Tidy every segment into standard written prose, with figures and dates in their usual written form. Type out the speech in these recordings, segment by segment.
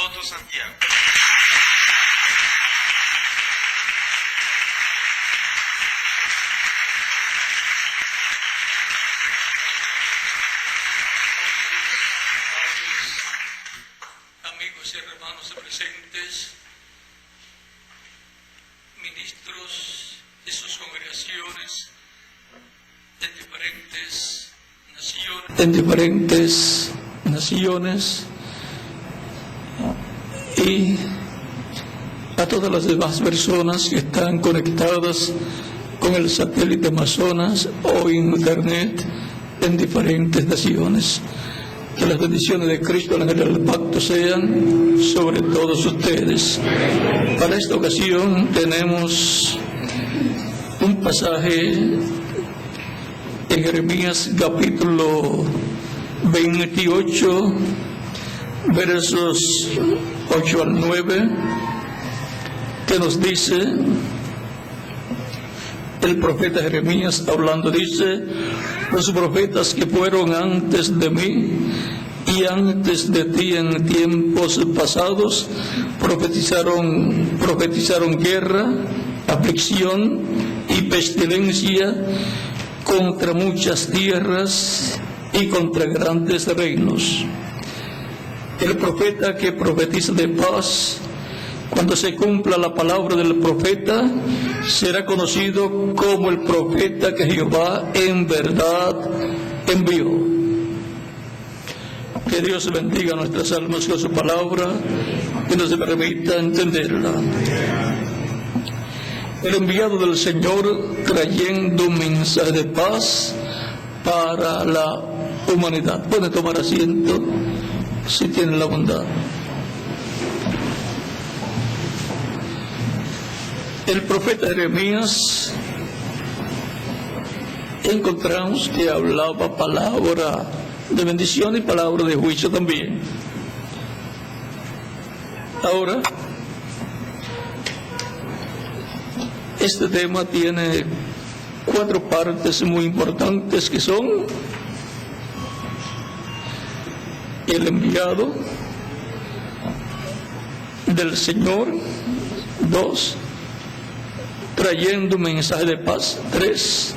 Nosotros, Santiago. Amigos y hermanos presentes, ministros de sus congregaciones en diferentes naciones y a todas las demás personas que están conectadas con el satélite Amazonas o internet en diferentes naciones. Que las bendiciones de Cristo, el ángel del pacto, sean sobre todos ustedes. Para esta ocasión tenemos un pasaje en Jeremías capítulo 28, versos 8 al 9, que nos dice, el profeta Jeremías hablando, dice: los profetas que fueron antes de mí y antes de ti en tiempos pasados profetizaron guerra, aflicción y pestilencia contra muchas tierras y contra grandes reinos. El profeta que profetiza de paz, cuando se cumpla la palabra del profeta, será conocido como el profeta que Jehová en verdad envió. Que Dios bendiga nuestras almas con su palabra y nos permita entenderla. El enviado del Señor trayendo un mensaje de paz para la humanidad. Puede tomar asiento si tiene la bondad. El profeta Jeremías, encontramos que hablaba palabra de bendición y palabra de juicio también. Ahora, este tema tiene 4 partes muy importantes, que son el enviado del Señor, 2, trayendo un mensaje de paz, 3,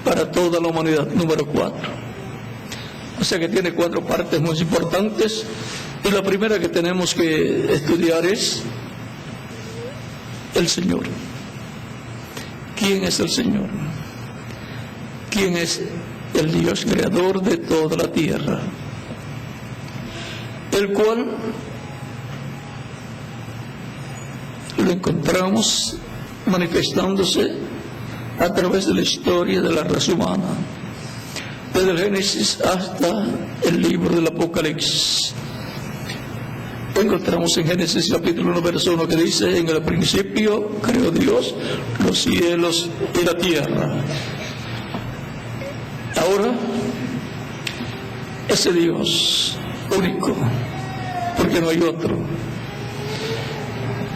para toda la humanidad, número 4. O sea que tiene 4 partes muy importantes, y la primera que tenemos que estudiar es el Señor. ¿Quién es el Señor? ¿Quién es el Dios creador de toda la tierra? El cual lo encontramos manifestándose a través de la historia de la raza humana, desde el Génesis hasta el libro del Apocalipsis. Encontramos en Génesis capítulo 1, verso 1, que dice: en el principio creó Dios los cielos y la tierra. Ahora, ese Dios único, porque no hay otro,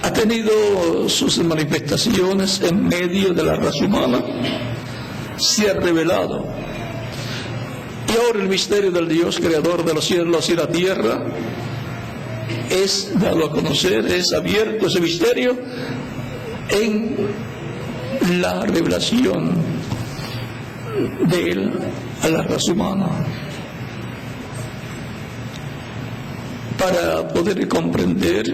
ha tenido sus manifestaciones en medio de la raza humana, se ha revelado. Y ahora el misterio del Dios creador de los cielos y la tierra es dado a conocer, es abierto ese misterio en la revelación de Él a la raza humana, para poder comprender,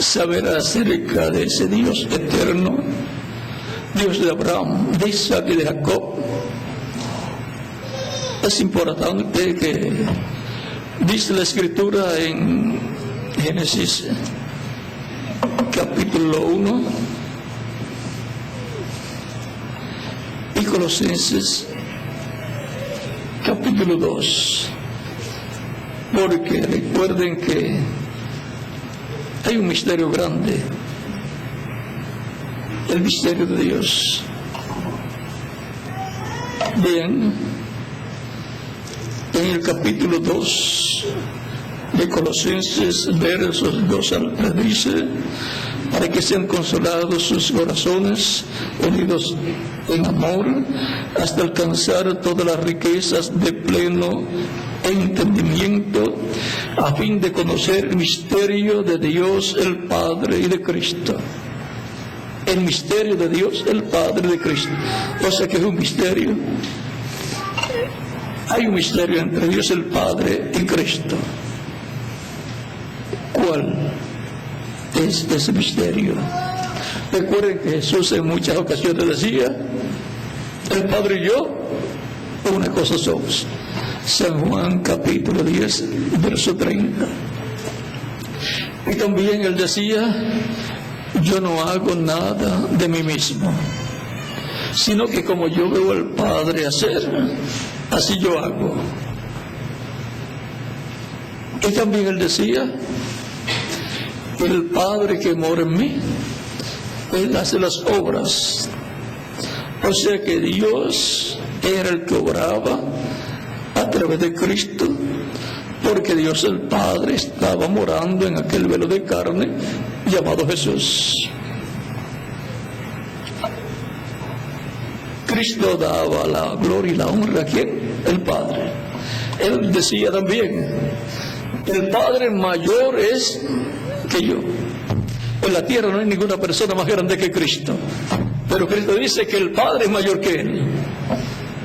saber acerca de ese Dios eterno, Dios de Abraham, de Isaac y de Jacob. Es importante que dice la Escritura en Génesis capítulo 1 y Colosenses capítulo 2, porque recuerden que hay un misterio grande, el misterio de Dios. Bien, en el capítulo 2 de Colosenses, versos 2 al 3, dice: para que sean consolados sus corazones, unidos en amor, hasta alcanzar todas las riquezas de pleno entendimiento, a fin de conocer el misterio de Dios el Padre y de Cristo. El misterio de Dios el Padre y de Cristo. O sea que es un misterio. Hay un misterio entre Dios el Padre y Cristo. ¿Cuál es ese misterio? Recuerden que Jesús en muchas ocasiones decía: el Padre y yo, una cosa somos. San Juan capítulo 10, verso 30. Y también él decía: yo no hago nada de mí mismo, sino que como yo veo al Padre hacer, así yo hago. Y también él decía: el Padre que mora en mí, Él hace las obras. O sea que Dios era el que obraba a través de Cristo, porque Dios el Padre estaba morando en aquel velo de carne llamado Jesús. Cristo daba la gloria y la honra a ¿quién? El Padre. Él decía también: el Padre mayor es que yo. En la tierra no hay ninguna persona más grande que Cristo, pero Cristo dice que el Padre es mayor que Él.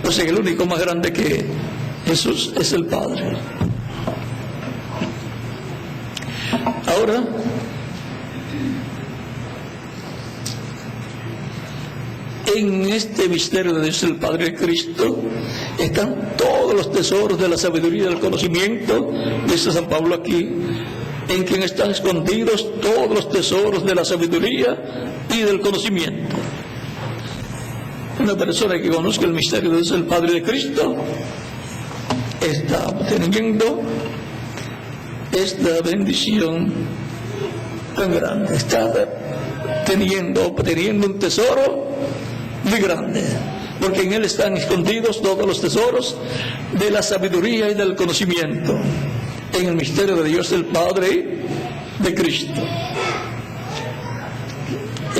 O sea que el único más grande que Jesús es el Padre. Ahora, en este misterio de Dios el Padre de Cristo están todos los tesoros de la sabiduría y del conocimiento, dice San Pablo aquí, en quien están escondidos todos los tesoros de la sabiduría y del conocimiento. Una persona que conozca el misterio de Dios el Padre de Cristo está obteniendo esta bendición tan grande, está obteniendo un tesoro muy grande, porque en él están escondidos todos los tesoros de la sabiduría y del conocimiento, en el misterio de Dios el Padre de Cristo.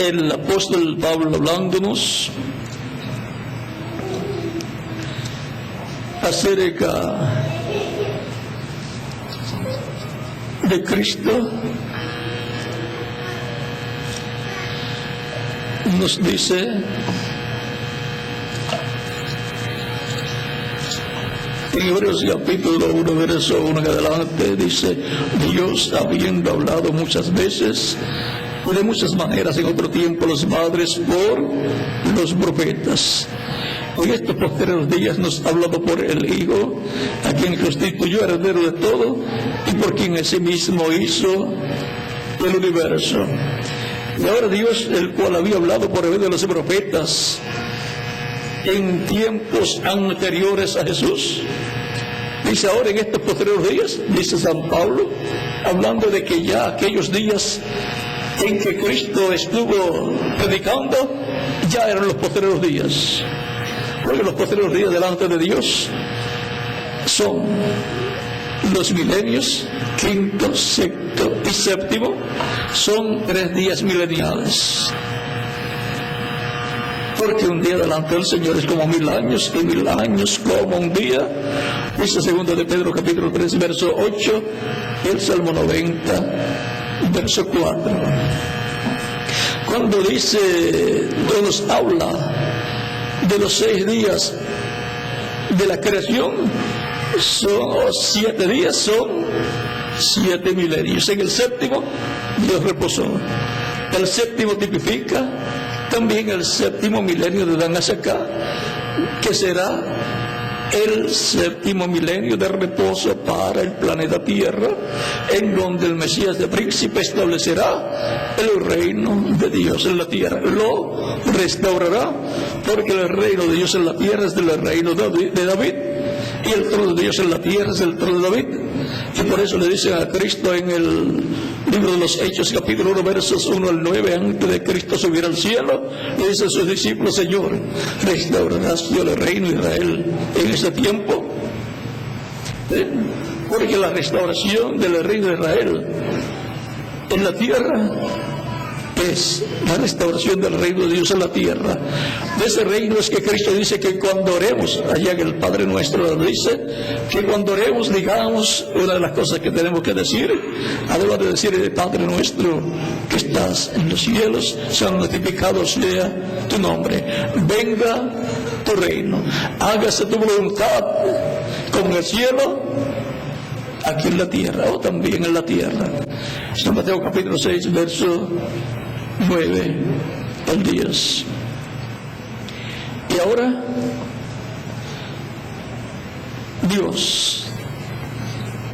El apóstol Pablo, hablándonos acerca de Cristo, nos dice: en Hebreos capítulo 1, verso 1 en adelante, dice: Dios, habiendo hablado muchas veces, de muchas maneras en otro tiempo, los padres por los profetas, en estos posteriores días nos ha hablado por el Hijo, a quien constituyó heredero de todo y por quien en sí mismo hizo el universo. Y ahora Dios, el cual había hablado por medio de los profetas en tiempos anteriores a Jesús, dice ahora en estos posteriores días, dice San Pablo, hablando de que ya aquellos días en que Cristo estuvo predicando, ya eran los posteriores días. Porque los posteriores días delante de Dios son los milenios, quinto, sexto y séptimo, son 3 días mileniales. Porque un día delante del Señor es como 1000 años, y 1000 años como un día. Dice segundo de Pedro capítulo 3, verso 8, y el Salmo 90, verso 4. Cuando dice, o nos habla de los 6 días de la creación, son 7 días, son 7 milenios. En el séptimo, Dios reposó. El séptimo tipifica también el séptimo milenio de Dan hacia acá, que será el séptimo milenio de reposo para el planeta Tierra, en donde el Mesías de príncipe establecerá el reino de Dios en la tierra, lo restaurará, porque el reino de Dios en la tierra es del reino de David, y el trono de Dios en la tierra es el trono de David. Y por eso le dicen a Cristo en el libro de los Hechos, capítulo 1, versos 1 al 9, antes de Cristo subir al cielo, le dicen a sus discípulos: Señor, ¿restaurarás tú el reino de Israel en este tiempo? Porque la restauración del reino de Israel en la tierra es la restauración del reino de Dios en la tierra. De ese reino es que Cristo dice que cuando oremos, allá en el Padre Nuestro dice, que cuando oremos digamos una de las cosas que tenemos que decir, además de decir el Padre Nuestro que estás en los cielos, santificado sea tu nombre, venga tu reino, hágase tu voluntad como en el cielo, aquí en la tierra, o también en la tierra. San Mateo capítulo 6, verso 9 al 10. Y ahora, Dios,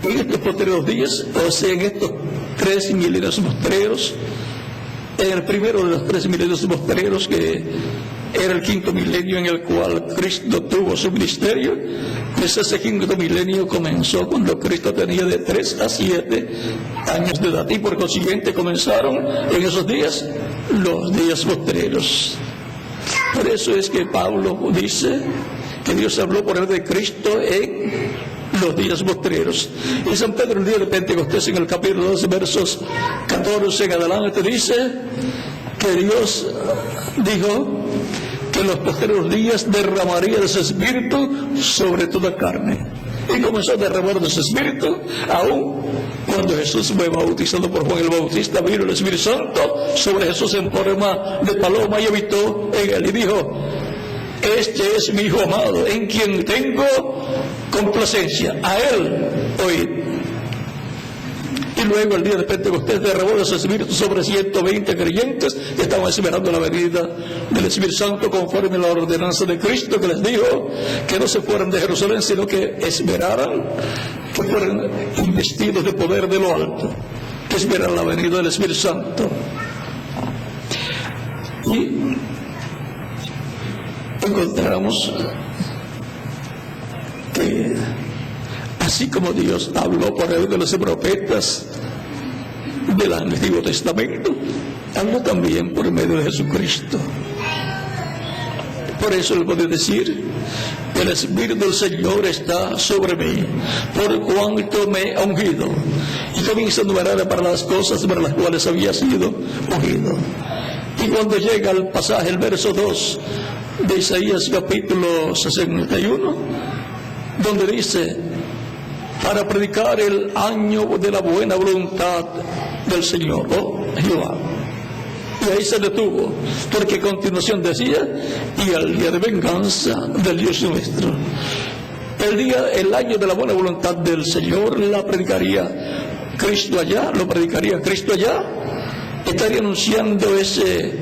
en estos postreros días, o sea, en estos 3 milenios postreros, en el primero de los 3 milenios postreros, que era el 5.º milenio en el cual Cristo tuvo su ministerio, pues ese 5.º milenio comenzó cuando Cristo tenía de 3 a 7 años de edad, y por consiguiente comenzaron en esos días los días postreros. Por eso es que Pablo dice que Dios habló por el de Cristo en los días postreros. Y San Pedro, el día de Pentecostés, en el capítulo 12, versos 14 en adelante, dice que Dios dijo que en los posteriores días derramaría de su espíritu sobre toda carne. Y comenzó a derramar de su espíritu, aún cuando Jesús fue bautizado por Juan el Bautista, vino el Espíritu Santo sobre Jesús en forma de paloma y habitó en él. Y dijo: este es mi Hijo amado, en quien tengo complacencia, a él oíd. Y luego el día de Pentecostés derramó de su Espíritu sobre 120 creyentes que estaban esperando la venida del Espíritu Santo, conforme a la ordenanza de Cristo, que les dijo que no se fueran de Jerusalén, sino que esperaran, que fueran investidos de poder de lo alto, que esperaran la venida del Espíritu Santo. Y encontramos que así como Dios habló por medio de los profetas del Antiguo Testamento, habló también por medio de Jesucristo. Por eso le puedo decir: el Espíritu del Señor está sobre mí, por cuanto me ha ungido. Y comienza a enumerar para las cosas para las cuales había sido ungido. Y cuando llega al pasaje, el verso 2 de Isaías capítulo 61, donde dice: para predicar el año de la buena voluntad del Señor, oh Jehová. Y ahí se detuvo, porque a continuación decía: y al día de venganza del Dios nuestro. El año de la buena voluntad del Señor la predicaría Cristo allá, lo predicaría Cristo allá. Estaría anunciando ese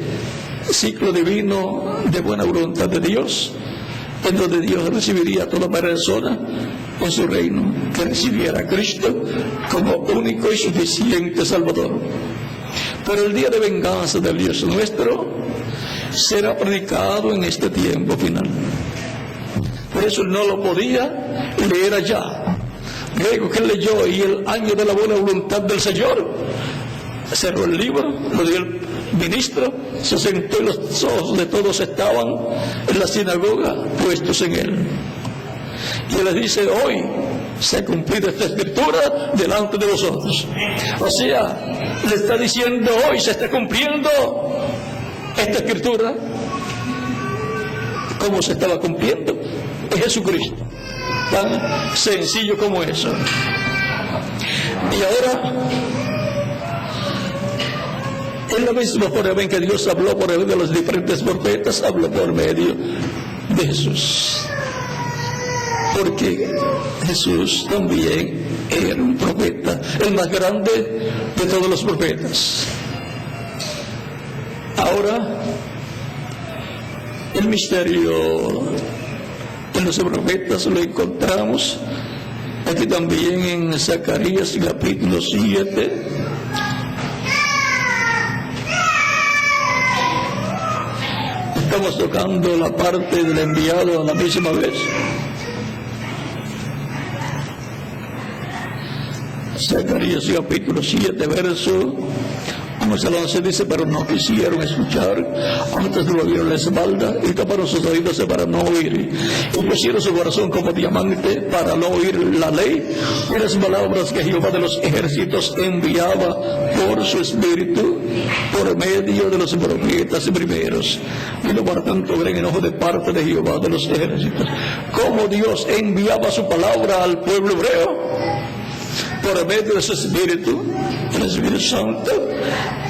ciclo divino de buena voluntad de Dios, en donde Dios recibiría a toda persona en su reino, que recibiera a Cristo como único y suficiente Salvador. Pero el día de venganza del Dios nuestro será predicado en este tiempo final. Por eso no lo podía leer allá. Luego que leyó y el año de la buena voluntad del Señor, cerró el libro, lo dio el ministro, se sentó y los ojos de todos estaban en la sinagoga puestos en él. Y les dice: hoy se ha cumplido esta escritura delante de vosotros. O sea, le está diciendo: hoy se está cumpliendo esta escritura. ¿Cómo se estaba cumpliendo? En Jesucristo. Tan sencillo como eso. Y ahora, en la misma forma en que Dios habló por medio de los diferentes profetas, habló por medio de Jesús. Porque Jesús también era un profeta, el más grande de todos los profetas. Ahora, el misterio de los profetas lo encontramos aquí también en Zacarías capítulo 7. Estamos tocando la parte del enviado a la misma vez. Zacarías capítulo 7, verso Como el 11 dice, pero no quisieron escuchar, antes lo dieron la espalda y taparon sus oídos para no oír. Y pusieron su corazón como diamante para no oír la ley y las palabras que Jehová de los ejércitos enviaba por su espíritu, por medio de los profetas primeros. Y no por tanto gran enojo de parte de Jehová de los ejércitos. Como Dios enviaba su palabra al pueblo hebreo, por medio de su Espíritu, el Espíritu Santo,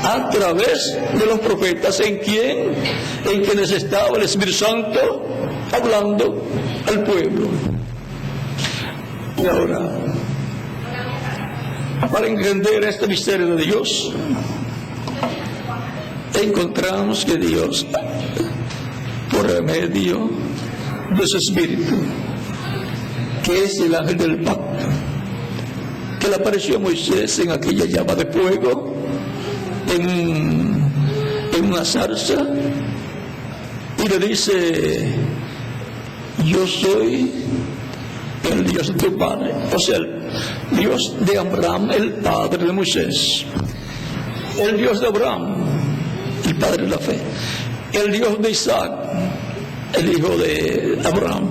a través de los profetas, en quienes estaba el Espíritu Santo hablando al pueblo. Y ahora, para entender este misterio de Dios, encontramos que Dios, por medio de su Espíritu, que es el ángel del pacto, que le apareció a Moisés en aquella llama de fuego, en una zarza, y le dice: yo soy el Dios de tu padre, o sea, el Dios de Abraham, el padre de Moisés, el Dios de Abraham, el padre de la fe, el Dios de Isaac, el hijo de Abraham,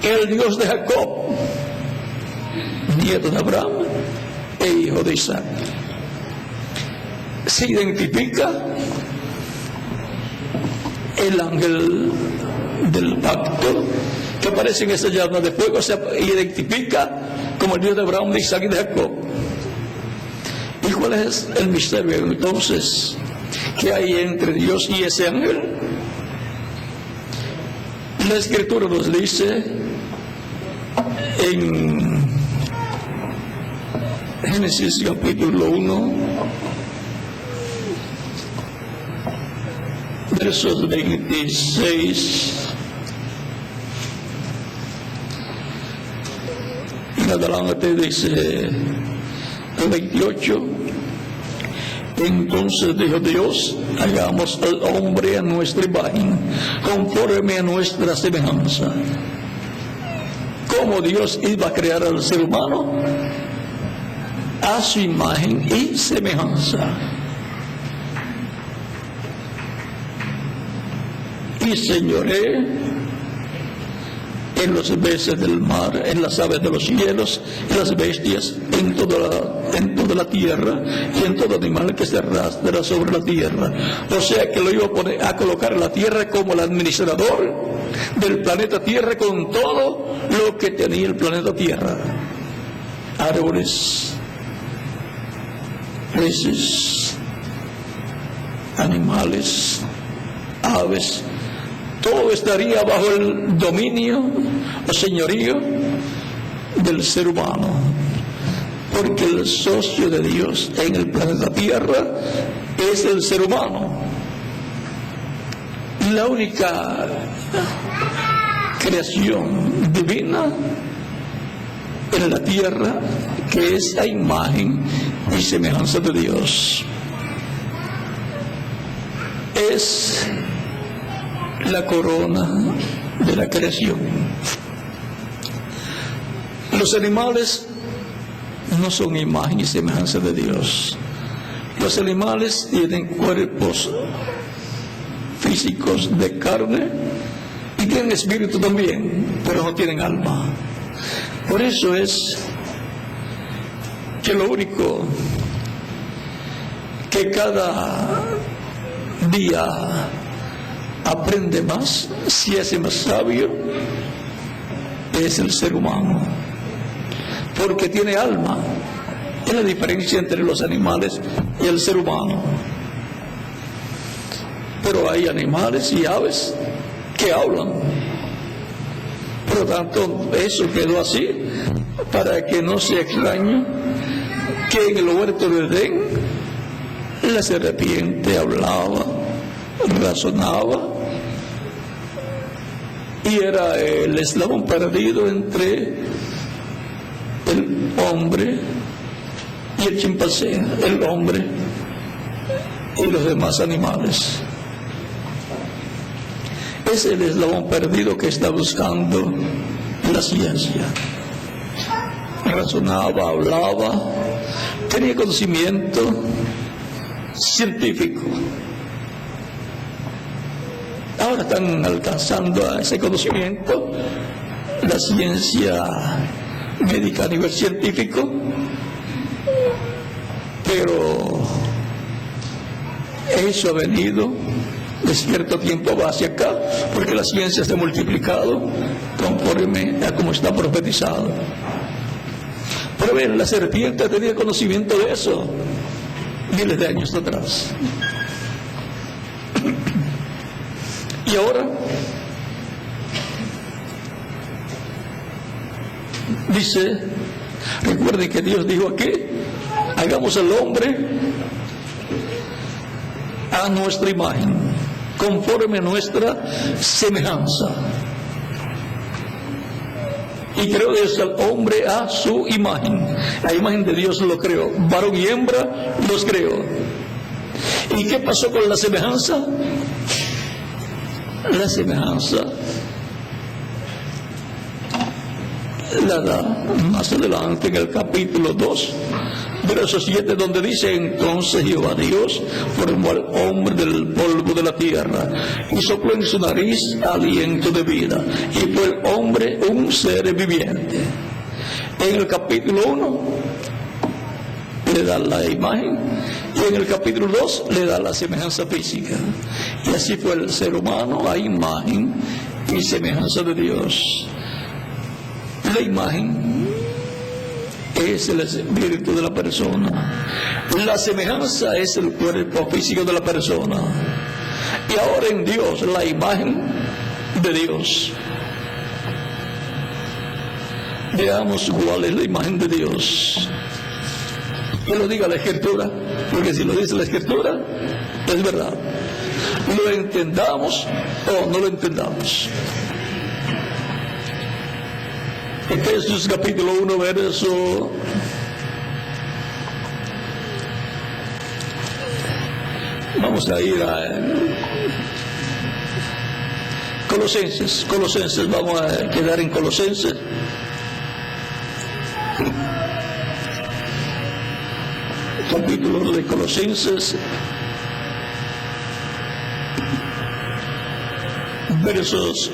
el Dios de Jacob, nieto de Abraham e hijo de Isaac. Se identifica el ángel del pacto que aparece en esa llama de fuego, se identifica como el Dios de Abraham, de Isaac y de Jacob. ¿Y cuál es el misterio entonces que hay entre Dios y ese ángel? La Escritura nos dice en Génesis capítulo 1, versos 26 en adelante, dice el 28: entonces dijo Dios: hagamos al hombre a nuestra imagen, conforme a nuestra semejanza. ¿Cómo Dios iba a crear al ser humano? A su imagen y semejanza. Y señoré en los peces del mar, en las aves de los cielos, en las bestias, en toda la tierra y en todo animal que se arrastra sobre la tierra. O sea que lo iba a colocar en la tierra como el administrador del planeta Tierra, con todo lo que tenía el planeta Tierra: árboles, peces, animales, aves. Todo estaría bajo el dominio o señorío del ser humano, porque el socio de Dios en el planeta Tierra es el ser humano. La única creación divina en la tierra que es a imagen y semejanza de Dios es la corona de la creación. Los animales no son imagen y semejanza de Dios. Los animales tienen cuerpos físicos de carne y tienen espíritu también, pero no tienen alma. Por eso es que lo único que cada día aprende más, si es más sabio, es el ser humano, porque tiene alma. Es la diferencia entre los animales y el ser humano. Pero hay animales y aves que hablan. Por lo tanto, eso quedó así, para que no sea extraño que en el huerto de Edén la serpiente hablaba, razonaba, y era el eslabón perdido entre el hombre y el chimpancé, el hombre y los demás animales. Es el eslabón perdido que está buscando la ciencia. Razonaba, hablaba, tenía conocimiento científico. Ahora están alcanzando a ese conocimiento la ciencia médica a nivel científico, pero eso ha venido de cierto tiempo hacia acá, porque la ciencia se ha multiplicado conforme a como está profetizado. Pero ven, la serpiente tenía conocimiento de eso miles de años atrás. Y ahora dice, recuerden que Dios dijo aquí, hagamos al hombre a nuestra imagen, conforme a nuestra semejanza. Y creó Dios al hombre a su imagen. La imagen de Dios lo creó. Varón y hembra los creó. ¿Y qué pasó con la semejanza? La semejanza la da más adelante en el capítulo 2, verso 7, donde dice, entonces Jehová Dios formó al hombre del polvo de la tierra y sopló en su nariz aliento de vida, y fue el hombre un ser viviente. En el capítulo 1 le da la imagen, y en el capítulo 2 le da la semejanza física. Y así fue el ser humano a imagen y semejanza de Dios. La imagen es el espíritu de la persona. La semejanza es el cuerpo físico de la persona. Y ahora en Dios, la imagen de Dios. Veamos cuál es la imagen de Dios. Que lo diga la Escritura, porque si lo dice la Escritura, es verdad. Lo entendamos o no lo entendamos. Efesios capítulo 1, verso 1. Vamos a ir a Colosenses, vamos a quedar en Colosenses. Capítulo de Colosenses, versos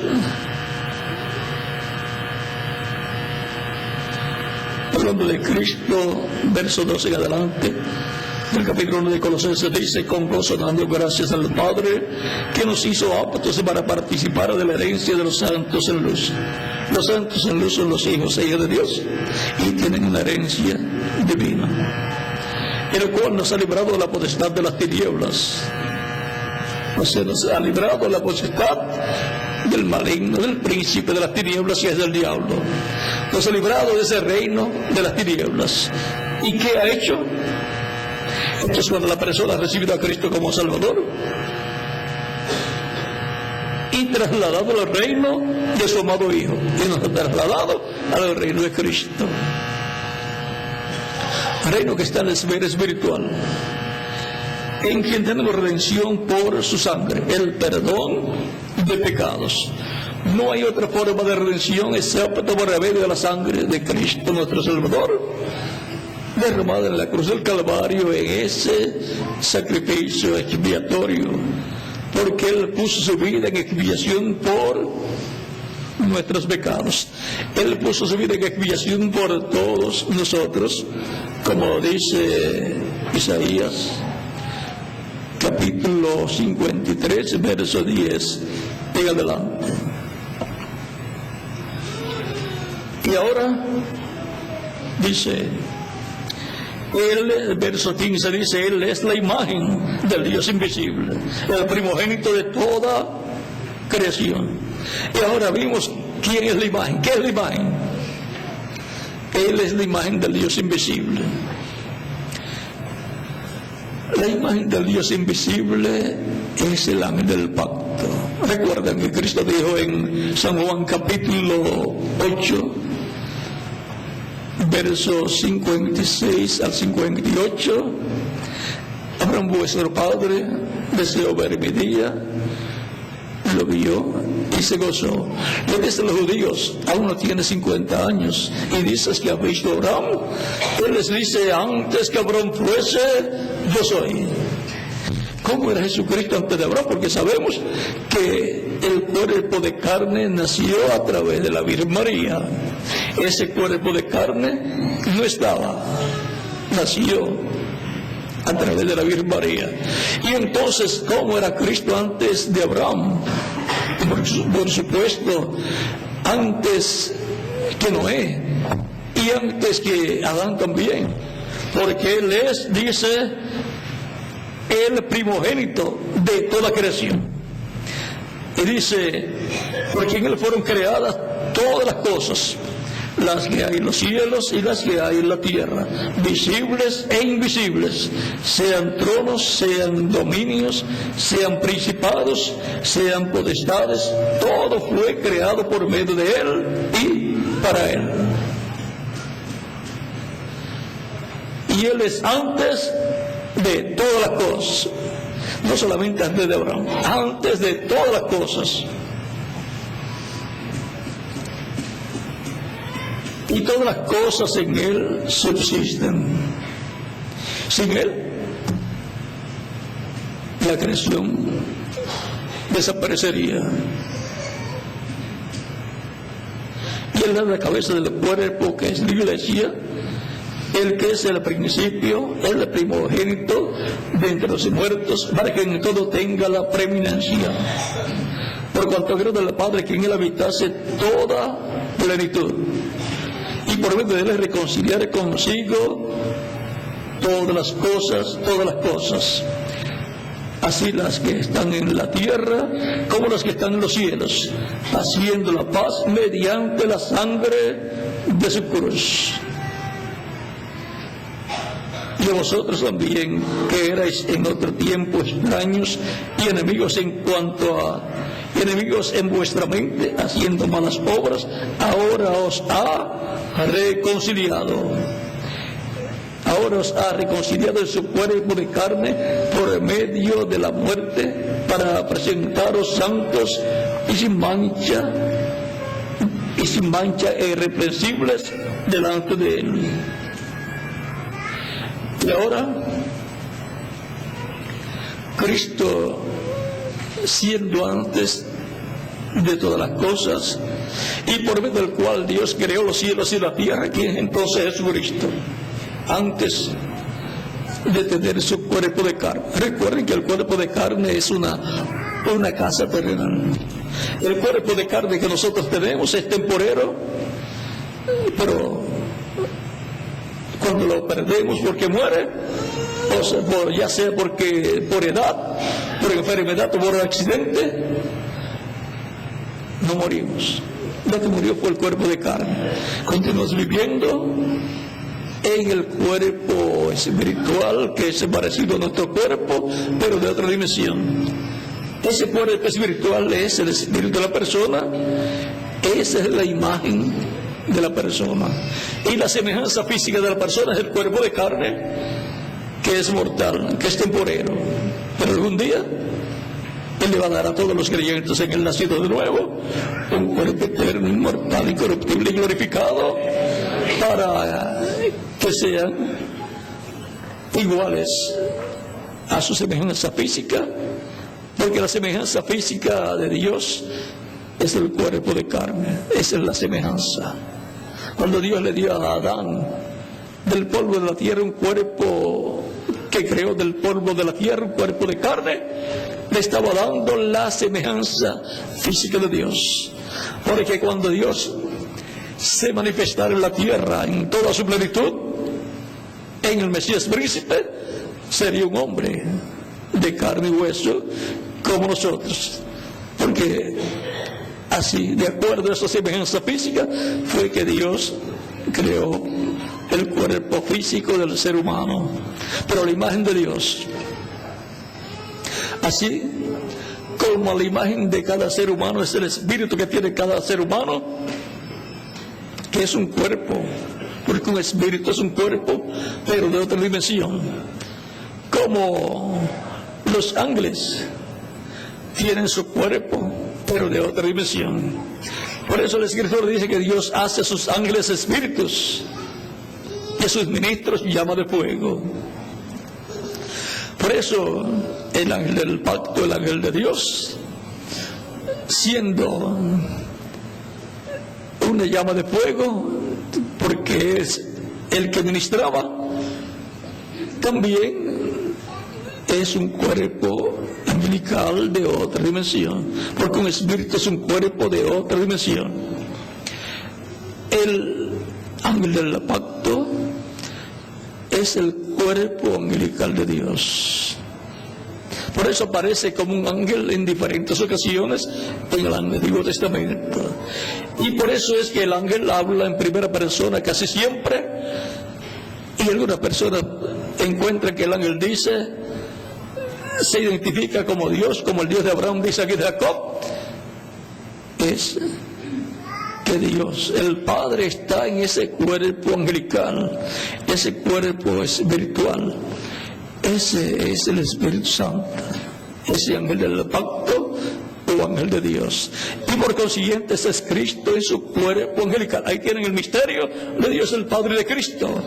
hablando de Cristo, verso 12 en adelante. El capítulo 1 de Colosenses dice, con gozo dando gracias al Padre que nos hizo aptos para participar de la herencia de los santos en luz. Los santos en luz son los hijos e hijas de Dios y tienen una herencia divina, el cual nos ha librado de la potestad de las tinieblas. O sea, nos ha librado de la potestad del maligno, del príncipe de las tinieblas, que es del diablo. Nos ha librado de ese reino de las tinieblas. ¿Y qué ha hecho? Entonces, cuando la persona ha recibido a Cristo como Salvador y trasladado al reino de su amado Hijo, y nos ha trasladado al reino de Cristo, reino que está en la esfera espiritual, en quien tenemos redención por su sangre, el perdón de pecados. No hay otra forma de redención excepto por medio de la sangre de Cristo nuestro Salvador, derramada en la cruz del Calvario, en ese sacrificio expiatorio, porque Él puso su vida en expiación por nuestros pecados. Él puso su vida en expiación por todos nosotros, como dice Isaías capítulo 53, verso 10 en adelante. Y ahora dice, el verso 15 dice, Él es la imagen del Dios invisible, el primogénito de toda creación. Y ahora vimos quién es la imagen. ¿Qué es la imagen? Él es la imagen del Dios invisible. La imagen del Dios invisible es el ángel del pacto. Recuerden que Cristo dijo en San Juan capítulo 8, versos 56 al 58, Abraham vuestro padre deseó ver mi día, lo vio y se gozó. Le dice a los judíos, aún no tiene 50 años, y dices que ha visto a Abraham. Él les dice, antes que Abraham fuese, yo soy. cómo era Jesucristo antes de Abraham, porque sabemos que el cuerpo de carne nació a través de la Virgen María. Ese cuerpo de carne no estaba, nació a través de la Virgen María. Y entonces, ¿cómo era Cristo antes de Abraham? Por supuesto, antes que Noé y antes que Adán también, porque Él es, dice, el primogénito de toda creación. Y dice, porque en Él fueron creadas todas las cosas, las que hay en los cielos y las que hay en la tierra, visibles e invisibles, sean tronos, sean dominios, sean principados, sean potestades, todo fue creado por medio de Él y para Él. Y Él es antes de todas las cosas, no solamente antes de Abraham, antes de todas las cosas. Y todas las cosas en Él subsisten. Sin Él, la creación desaparecería. Y Él es la cabeza del cuerpo, que es la iglesia, el que es el principio, el primogénito de entre los muertos, para que en todo tenga la preeminencia. Por cuanto agrada al Padre que en Él habitase toda plenitud, y por medio de Él reconciliar consigo todas las cosas, así las que están en la tierra como las que están en los cielos, haciendo la paz mediante la sangre de su cruz. Y a vosotros también, que erais en otro tiempo extraños y enemigos enemigos en vuestra mente, haciendo malas obras, ahora os ha reconciliado. Ahora os ha reconciliado en su cuerpo de carne por medio de la muerte, para presentaros santos y sin mancha e irreprensibles delante de Él. Y ahora, Cristo, siendo antes de todas las cosas, y por medio del cual Dios creó los cielos y la tierra, ¿quién entonces es Jesucristo? Antes de tener su cuerpo de carne. Recuerden que el cuerpo de carne es una casa terrenal. El cuerpo de carne que nosotros tenemos es temporero, pero cuando lo perdemos porque muere, o sea, ya sea porque por edad, por enfermedad o por accidente, no morimos. Lo que murió fue el cuerpo de carne. Continuamos viviendo en el cuerpo espiritual, que es parecido a nuestro cuerpo, pero de otra dimensión. Ese cuerpo espiritual es el espíritu de la persona, esa es la imagen de la persona. Y la semejanza física de la persona es el cuerpo de carne, que es mortal, que es temporero. Pero algún día Él le va a dar a todos los creyentes en el nacido de nuevo un cuerpo eterno, inmortal, incorruptible y glorificado, para que sean iguales a su semejanza física, porque la semejanza física de Dios es el cuerpo de carne. Esa es la semejanza. Cuando Dios le dio a Adán del polvo de la tierra un cuerpo que creó del polvo de la tierra, un cuerpo de carne, le estaba dando la semejanza física de Dios. Porque cuando Dios se manifestara en la tierra en toda su plenitud, en el Mesías príncipe, sería un hombre de carne y hueso como nosotros. Porque así, de acuerdo a esa semejanza física, fue que Dios creó el cuerpo físico del ser humano, pero la imagen de Dios. Así como la imagen de cada ser humano es el espíritu que tiene cada ser humano, que es un cuerpo, porque un espíritu es un cuerpo, pero de otra dimensión. Como los ángeles tienen su cuerpo, pero de otra dimensión. Por eso el escritor dice que Dios hace a sus ángeles espíritus y a sus ministros llama de fuego. Por eso el ángel del pacto, el ángel de Dios, siendo una llama de fuego, porque es el que ministraba, también es un cuerpo angelical de otra dimensión, porque un espíritu es un cuerpo de otra dimensión. El ángel del pacto es el cuerpo angelical de Dios. Por eso aparece como un ángel en diferentes ocasiones en el Antiguo Testamento. Y por eso es que el ángel habla en primera persona casi siempre. Y algunas personas encuentran que el ángel dice, se identifica como Dios, como el Dios de Abraham, de Isaac y de Jacob. Es que Dios, el Padre, está en ese cuerpo angelical, ese cuerpo espiritual. Ese es el Espíritu Santo, ese ángel del pacto o ángel de Dios. Y por consiguiente ese es Cristo en su cuerpo angelical. Ahí tienen el misterio de Dios el Padre de Cristo.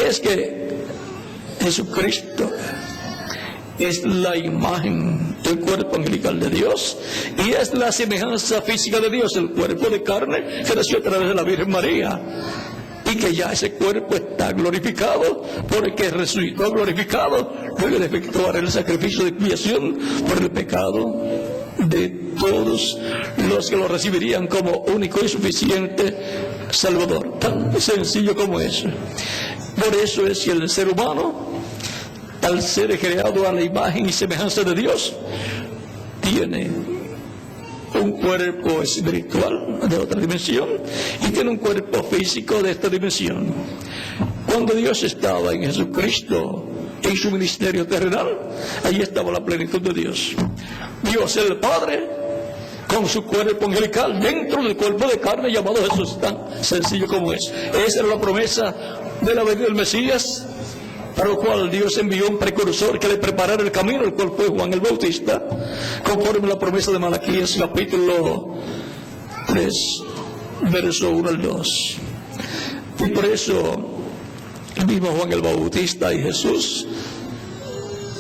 Es que Jesucristo es la imagen del cuerpo angelical de Dios y es la semejanza física de Dios, el cuerpo de carne que nació a través de la Virgen María. Y que ya ese cuerpo está glorificado, porque resucitó glorificado, luego de efectuar el sacrificio de expiación por el pecado de todos los que lo recibirían como único y suficiente Salvador. Tan sencillo como eso. Por eso es que el ser humano, al ser creado a la imagen y semejanza de Dios, tiene un cuerpo espiritual de otra dimensión y tiene un cuerpo físico de esta dimensión. Cuando Dios estaba en Jesucristo, en su ministerio terrenal, ahí estaba la plenitud de Dios. Dios el Padre, con su cuerpo angelical, dentro del cuerpo de carne llamado Jesús, tan sencillo como es. Esa era la promesa de la venida del Mesías, para lo cual Dios envió un precursor que le preparara el camino, el cual fue Juan el Bautista, conforme a la promesa de Malaquías, capítulo 3, verso 1 al 2. Y por eso, el mismo Juan el Bautista y Jesús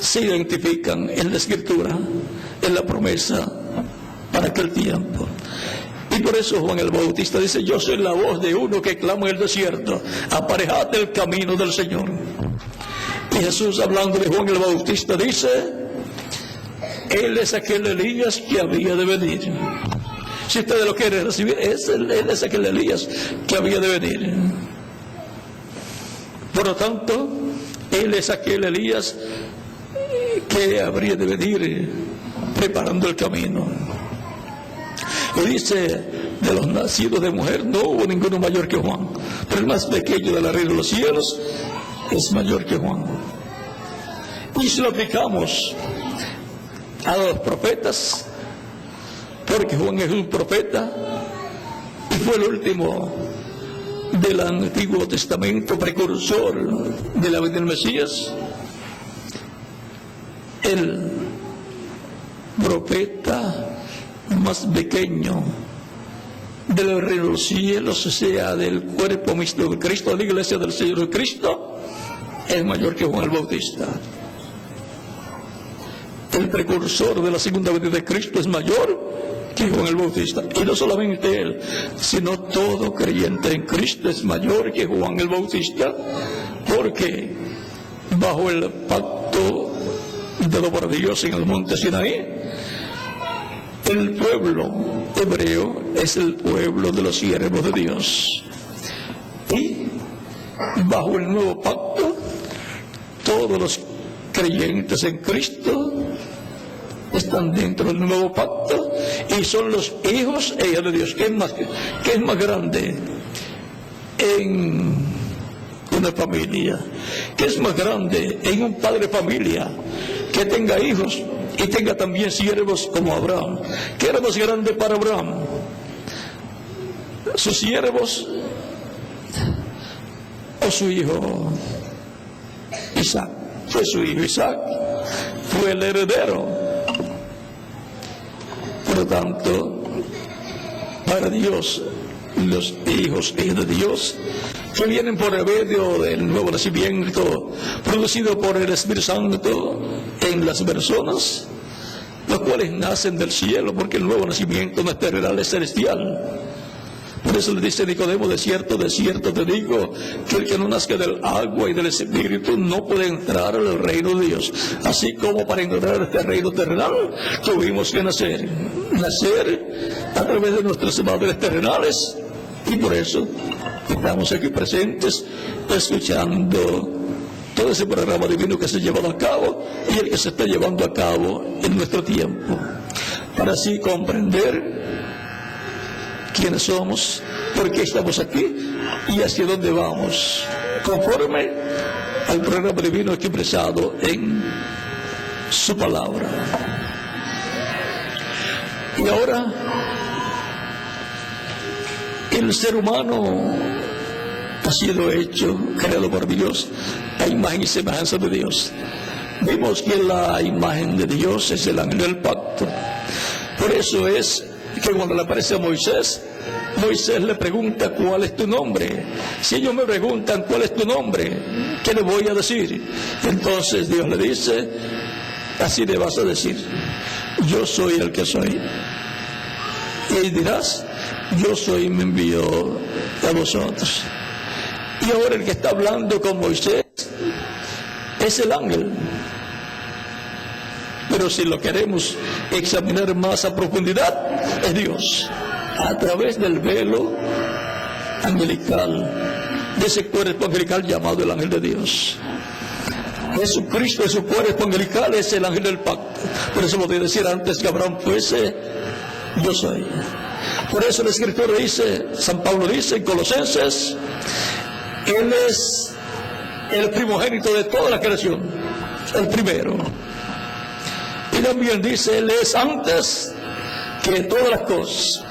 se identifican en la Escritura, en la promesa para aquel tiempo. Y por eso Juan el Bautista dice, yo soy la voz de uno que clama en el desierto, aparejad el camino del Señor. Y Jesús, hablando de Juan el Bautista, dice, él es aquel Elías que había de venir. Si ustedes lo quieren recibir, él es aquel Elías que había de venir. Por lo tanto, él es aquel Elías que habría de venir preparando el camino. Y dice, de los nacidos de mujer no hubo ninguno mayor que Juan, pero el más pequeño de la reina de los cielos es mayor que Juan. Y si lo aplicamos a los profetas, porque Juan es un profeta y fue el último del Antiguo Testamento, precursor de la venida del Mesías, el profeta más pequeño del reino de los cielos, o sea, del cuerpo místico de Cristo, de la iglesia del Señor Cristo, es mayor que Juan el Bautista. El precursor de la segunda venida de Cristo es mayor que Juan el Bautista. Y no solamente él, sino todo creyente en Cristo es mayor que Juan el Bautista, porque bajo el pacto dado por Dios en el monte Sinaí, el pueblo hebreo es el pueblo de los siervos de Dios. Y bajo el nuevo pacto, todos los creyentes en Cristo están dentro del nuevo pacto y son los hijos e hijas de Dios. ¿Qué es más grande en una familia? ¿Qué es más grande en un padre de familia que tenga hijos y tenga también siervos como Abraham? ¿Qué era más grande para Abraham? ¿Sus siervos o su hijo Isaac? Fue su hijo Isaac, fue el heredero. Por lo tanto, para Dios, los hijos de Dios que vienen por el medio del nuevo nacimiento producido por el Espíritu Santo en las personas, los cuales nacen del cielo, porque el nuevo nacimiento no es terrenal, es celestial. Por eso le dice Nicodemo: de cierto te digo, que el que no nazca del agua y del Espíritu no puede entrar al reino de Dios. Así como para entrar a este reino terrenal tuvimos que nacer a través de nuestras madres terrenales, y por eso estamos aquí presentes escuchando todo ese programa divino que se ha llevado a cabo y el que se está llevando a cabo en nuestro tiempo, para así comprender quiénes somos, por qué estamos aquí y hacia dónde vamos, conforme al programa divino aquí expresado en su palabra. Y ahora, el ser humano ha sido hecho, creado por Dios, a imagen y semejanza de Dios. Vimos que la imagen de Dios es el ángel del pacto. Por eso es que cuando le aparece a Moisés le pregunta: ¿cuál es tu nombre? Si ellos me preguntan cuál es tu nombre, ¿qué le voy a decir? Entonces Dios le dice: así le vas a decir: yo soy el que soy. Y dirás: yo soy, me envió a vosotros. Y ahora el que está hablando con Moisés es el ángel. Pero si lo queremos examinar más a profundidad, es Dios, a través del velo angelical, de ese cuerpo angelical llamado el ángel de Dios. Jesucristo, su cuerpo angelical, es el ángel del pacto. Por eso podía decir antes que Abraham fuese: yo soy. Por eso la Escritura dice, San Pablo dice en Colosenses: Él es el primogénito de toda la creación, el primero. Y también dice: Él es antes que todas las cosas.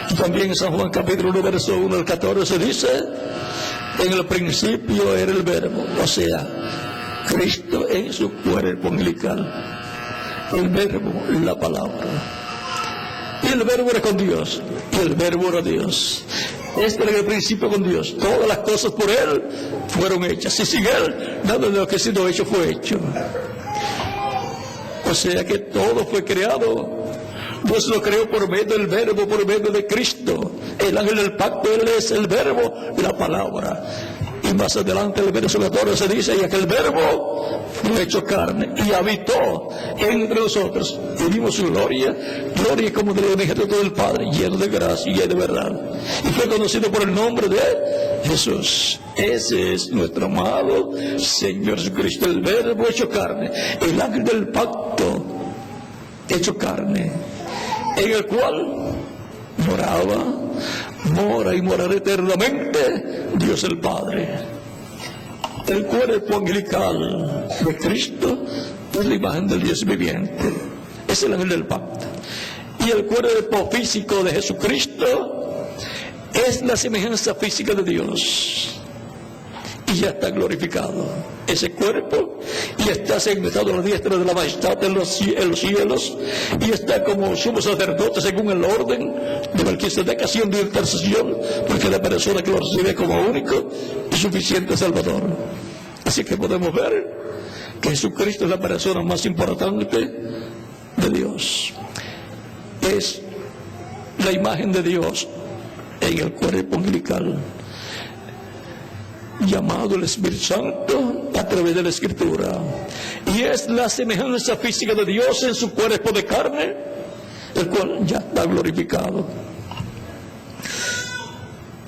Y también en San Juan capítulo 1, verso 1 al 14 dice: en el principio era el verbo, o sea, Cristo en su cuerpo angelical. El verbo, la palabra. Y el verbo era con Dios, y el verbo era Dios. Este era el principio con Dios. Todas las cosas por Él fueron hechas, y sin Él nada de lo que ha sido hecho fue hecho. O sea que todo fue creado. Dios lo creó por medio del verbo, por medio de Cristo. El ángel del pacto, Él es el verbo, la palabra. Y más adelante el verso 14 dice: y aquel verbo fue hecho carne y habitó entre nosotros, y vimos su gloria como del unigénito del Padre, lleno de gracia y de verdad, y fue conocido por el nombre de Jesús. Ese es nuestro amado Señor Jesucristo, el verbo hecho carne, el ángel del pacto hecho carne, en el cual mora y morará eternamente Dios el Padre. El cuerpo angelical de Cristo es la imagen del Dios viviente, es el ángel del pacto. Y el cuerpo físico de Jesucristo es la semejanza física de Dios. Y ya está glorificado ese cuerpo, y está sentado a la diestra de la majestad en los cielos, y está como sumo sacerdote según el orden de Melquisedec, haciendo intercesión porque la persona que lo recibe como único y suficiente Salvador. Así que podemos ver que Jesucristo es la persona más importante de Dios. Es la imagen de Dios en el cuerpo angelical, llamado el Espíritu Santo a través de la Escritura, y es la semejanza física de Dios en su cuerpo de carne, el cual ya está glorificado.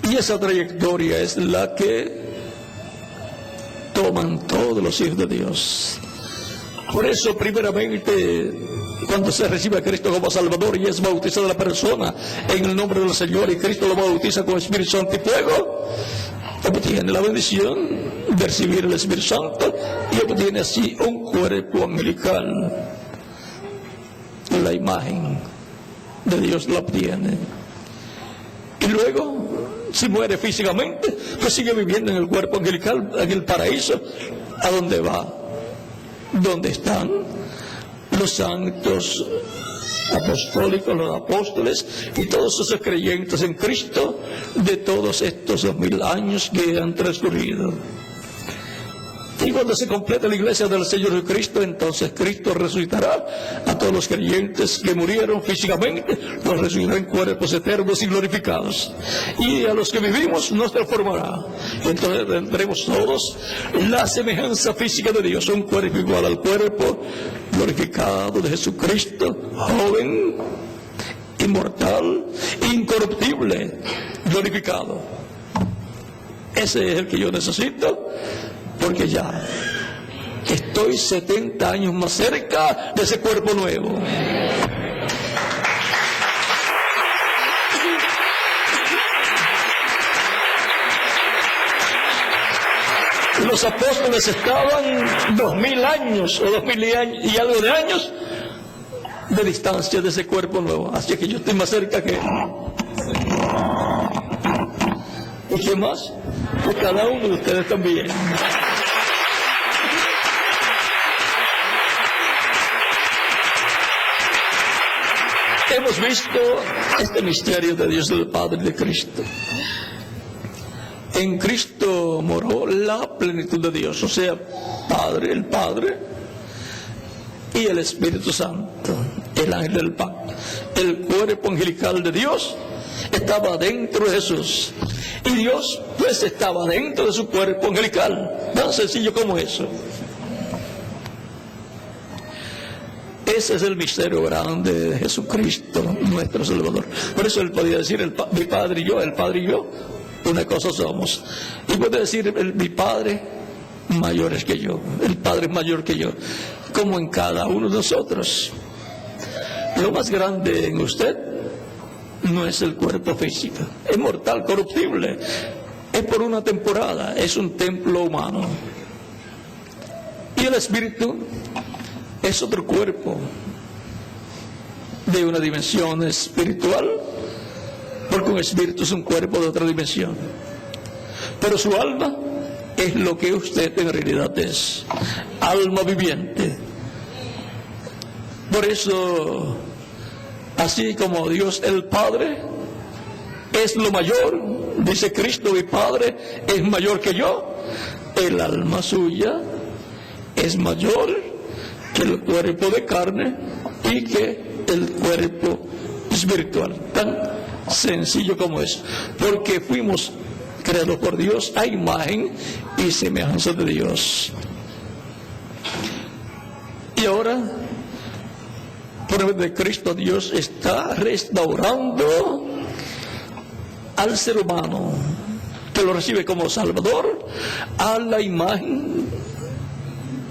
Y esa trayectoria es la que toman todos los hijos de Dios. Por eso, primeramente, cuando se recibe a Cristo como Salvador y es bautizada la persona en el nombre del Señor, y Cristo lo bautiza con Espíritu Santo y fuego, obtiene la bendición de recibir el Espíritu Santo y obtiene así un cuerpo angelical. La imagen de Dios la obtiene. Y luego, si muere físicamente, pues sigue viviendo en el cuerpo angelical, en el paraíso. ¿A dónde va? ¿Dónde están los santos apostólicos, los apóstoles y todos esos creyentes en Cristo de todos estos 2000 años que han transcurrido. Y cuando se complete la iglesia del Señor Jesucristo, entonces Cristo resucitará a todos los creyentes que murieron físicamente, los resucitará en cuerpos eternos y glorificados. Y a los que vivimos nos transformará. Entonces tendremos todos la semejanza física de Dios, un cuerpo igual al cuerpo glorificado de Jesucristo, joven, inmortal, incorruptible, glorificado. Ese es el que yo necesito, porque ya estoy 70 años más cerca de ese cuerpo nuevo. Los apóstoles estaban 2000 años o 2000 y algo de años de distancia de ese cuerpo nuevo, así que yo estoy más cerca que él. ¿Y qué más? Que cada uno de ustedes también. Hemos visto este misterio de Dios el Padre y de Cristo. En Cristo moró la plenitud de Dios, o sea, Padre, el Padre y el Espíritu Santo, el ángel del pacto. El cuerpo angelical de Dios estaba dentro de Jesús y Dios pues estaba dentro de su cuerpo angelical. Tan sencillo como eso. Ese es el misterio grande de Jesucristo, nuestro Salvador. Por eso él podía decir, mi Padre y yo, el Padre y yo, una cosa somos. Y puede decir, mi Padre mayor es que yo, el Padre es mayor que yo, como en cada uno de nosotros. Lo más grande en usted no es el cuerpo físico, es mortal, corruptible, es por una temporada, es un templo humano. Y el Espíritu es otro cuerpo de una dimensión espiritual, porque un espíritu es un cuerpo de otra dimensión. Pero su alma es lo que usted en realidad es, alma viviente. Por eso, así como Dios el Padre es lo mayor, dice Cristo, mi Padre es mayor que yo, el alma suya es mayor que el cuerpo de carne y que el cuerpo espiritual. Tan sencillo como eso, porque fuimos creados por Dios a imagen y semejanza de Dios. Y ahora, por medio de Cristo, Dios está restaurando al ser humano, que lo recibe como Salvador, a la imagen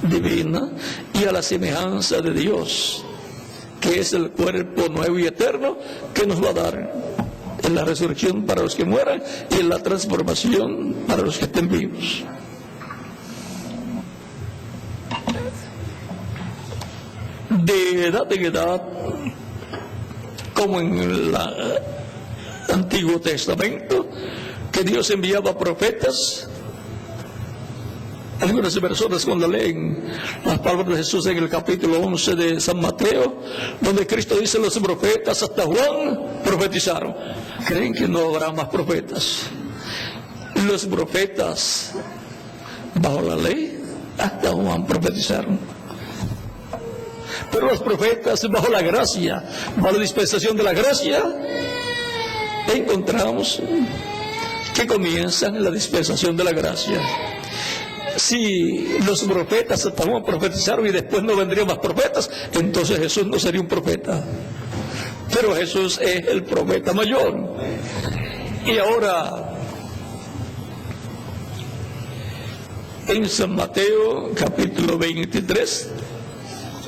divina y a la semejanza de Dios, que es el cuerpo nuevo y eterno que nos va a dar en la resurrección para los que mueran y en la transformación para los que estén vivos. De edad en edad, como en el Antiguo Testamento, que Dios enviaba profetas. Algunas personas cuando leen las palabras de Jesús en el capítulo 11 de San Mateo, donde Cristo dice, los profetas hasta Juan profetizaron, creen que no habrá más profetas. Los profetas bajo la ley hasta Juan profetizaron, pero los profetas bajo la gracia, bajo la dispensación de la gracia, encontramos que comienzan en la dispensación de la gracia. Si los profetas hasta Juan profetizaron y después no vendrían más profetas, entonces Jesús no sería un profeta. Pero Jesús es el profeta mayor. Y ahora, en San Mateo, capítulo 23,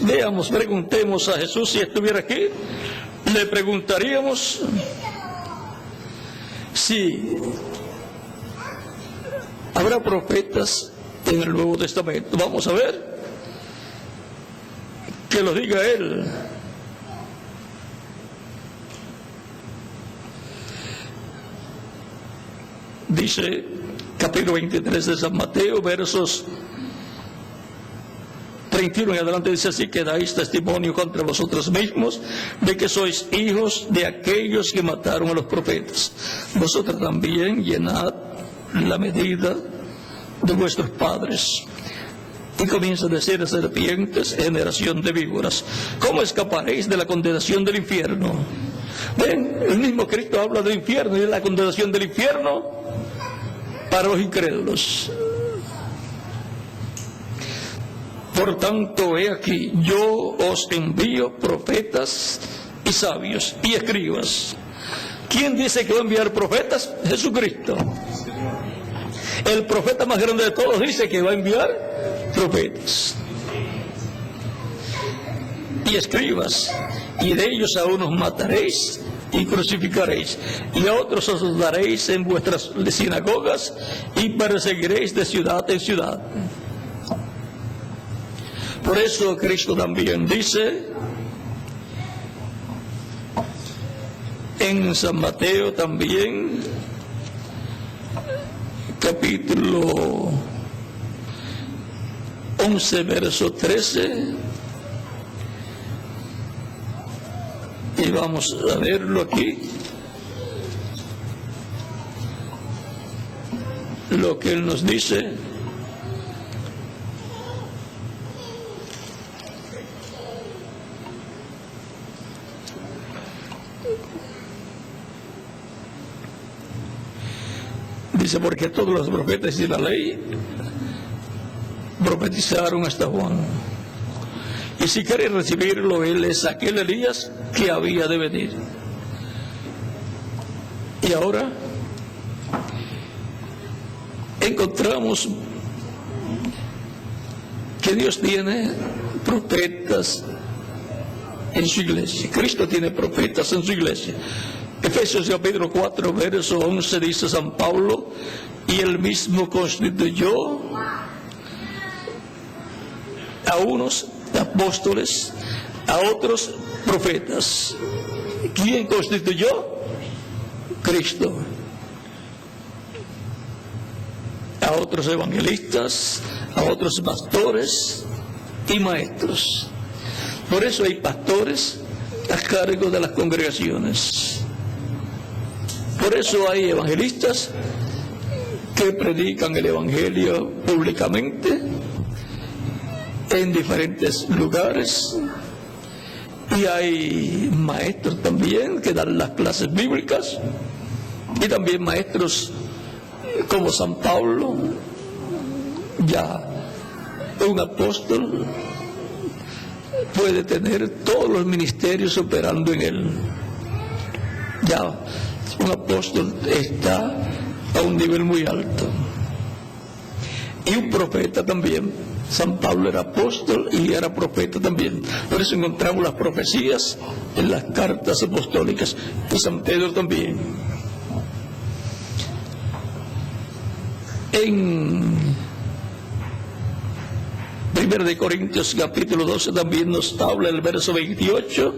veamos, preguntemos a Jesús, si estuviera aquí, le preguntaríamos si habrá profetas en el Nuevo Testamento. Vamos a ver, que lo diga él. Dice, capítulo 23 de San Mateo, versos 21 en adelante dice así: que dais testimonio contra vosotros mismos de que sois hijos de aquellos que mataron a los profetas. Vosotros también llenad la medida de vuestros padres. Y comienza a decir: serpientes, generación de víboras, ¿cómo escaparéis de la condenación del infierno? Ven, el mismo Cristo habla del infierno y de la condenación del infierno para los incrédulos. Por tanto, he aquí, yo os envío profetas y sabios y escribas. ¿Quién dice que va a enviar profetas? Jesucristo. El profeta más grande de todos dice que va a enviar profetas y escribas, y de ellos a unos mataréis y crucificaréis, y a otros os daréis en vuestras sinagogas, y perseguiréis de ciudad en ciudad. Por eso Cristo también dice en San Mateo también, capítulo 11, verso 13, y vamos a verlo aquí, lo que Él nos dice. Dice: porque todos los profetas de la ley profetizaron hasta Juan. Y si queréis recibirlo, él es aquel Elías que había de venir. Y ahora encontramos que Dios tiene profetas en su iglesia. Cristo tiene profetas en su iglesia. Efesios capítulo 4, verso 11 dice San Pablo: y él mismo constituyó a unos apóstoles, a otros profetas. ¿Quién constituyó? Cristo. A otros evangelistas, a otros pastores y maestros. Por eso hay pastores a cargo de las congregaciones. Por eso hay evangelistas que predican el evangelio públicamente en diferentes lugares, y hay maestros también que dan las clases bíblicas, y también maestros como San Pablo, ya un apóstol puede tener todos los ministerios operando en él. Ya un apóstol está a un nivel muy alto, y un profeta también. San Pablo era apóstol y era profeta también. Por eso encontramos las profecías en las cartas apostólicas, y San Pedro también. En 1 de Corintios capítulo 12 también nos habla el verso 28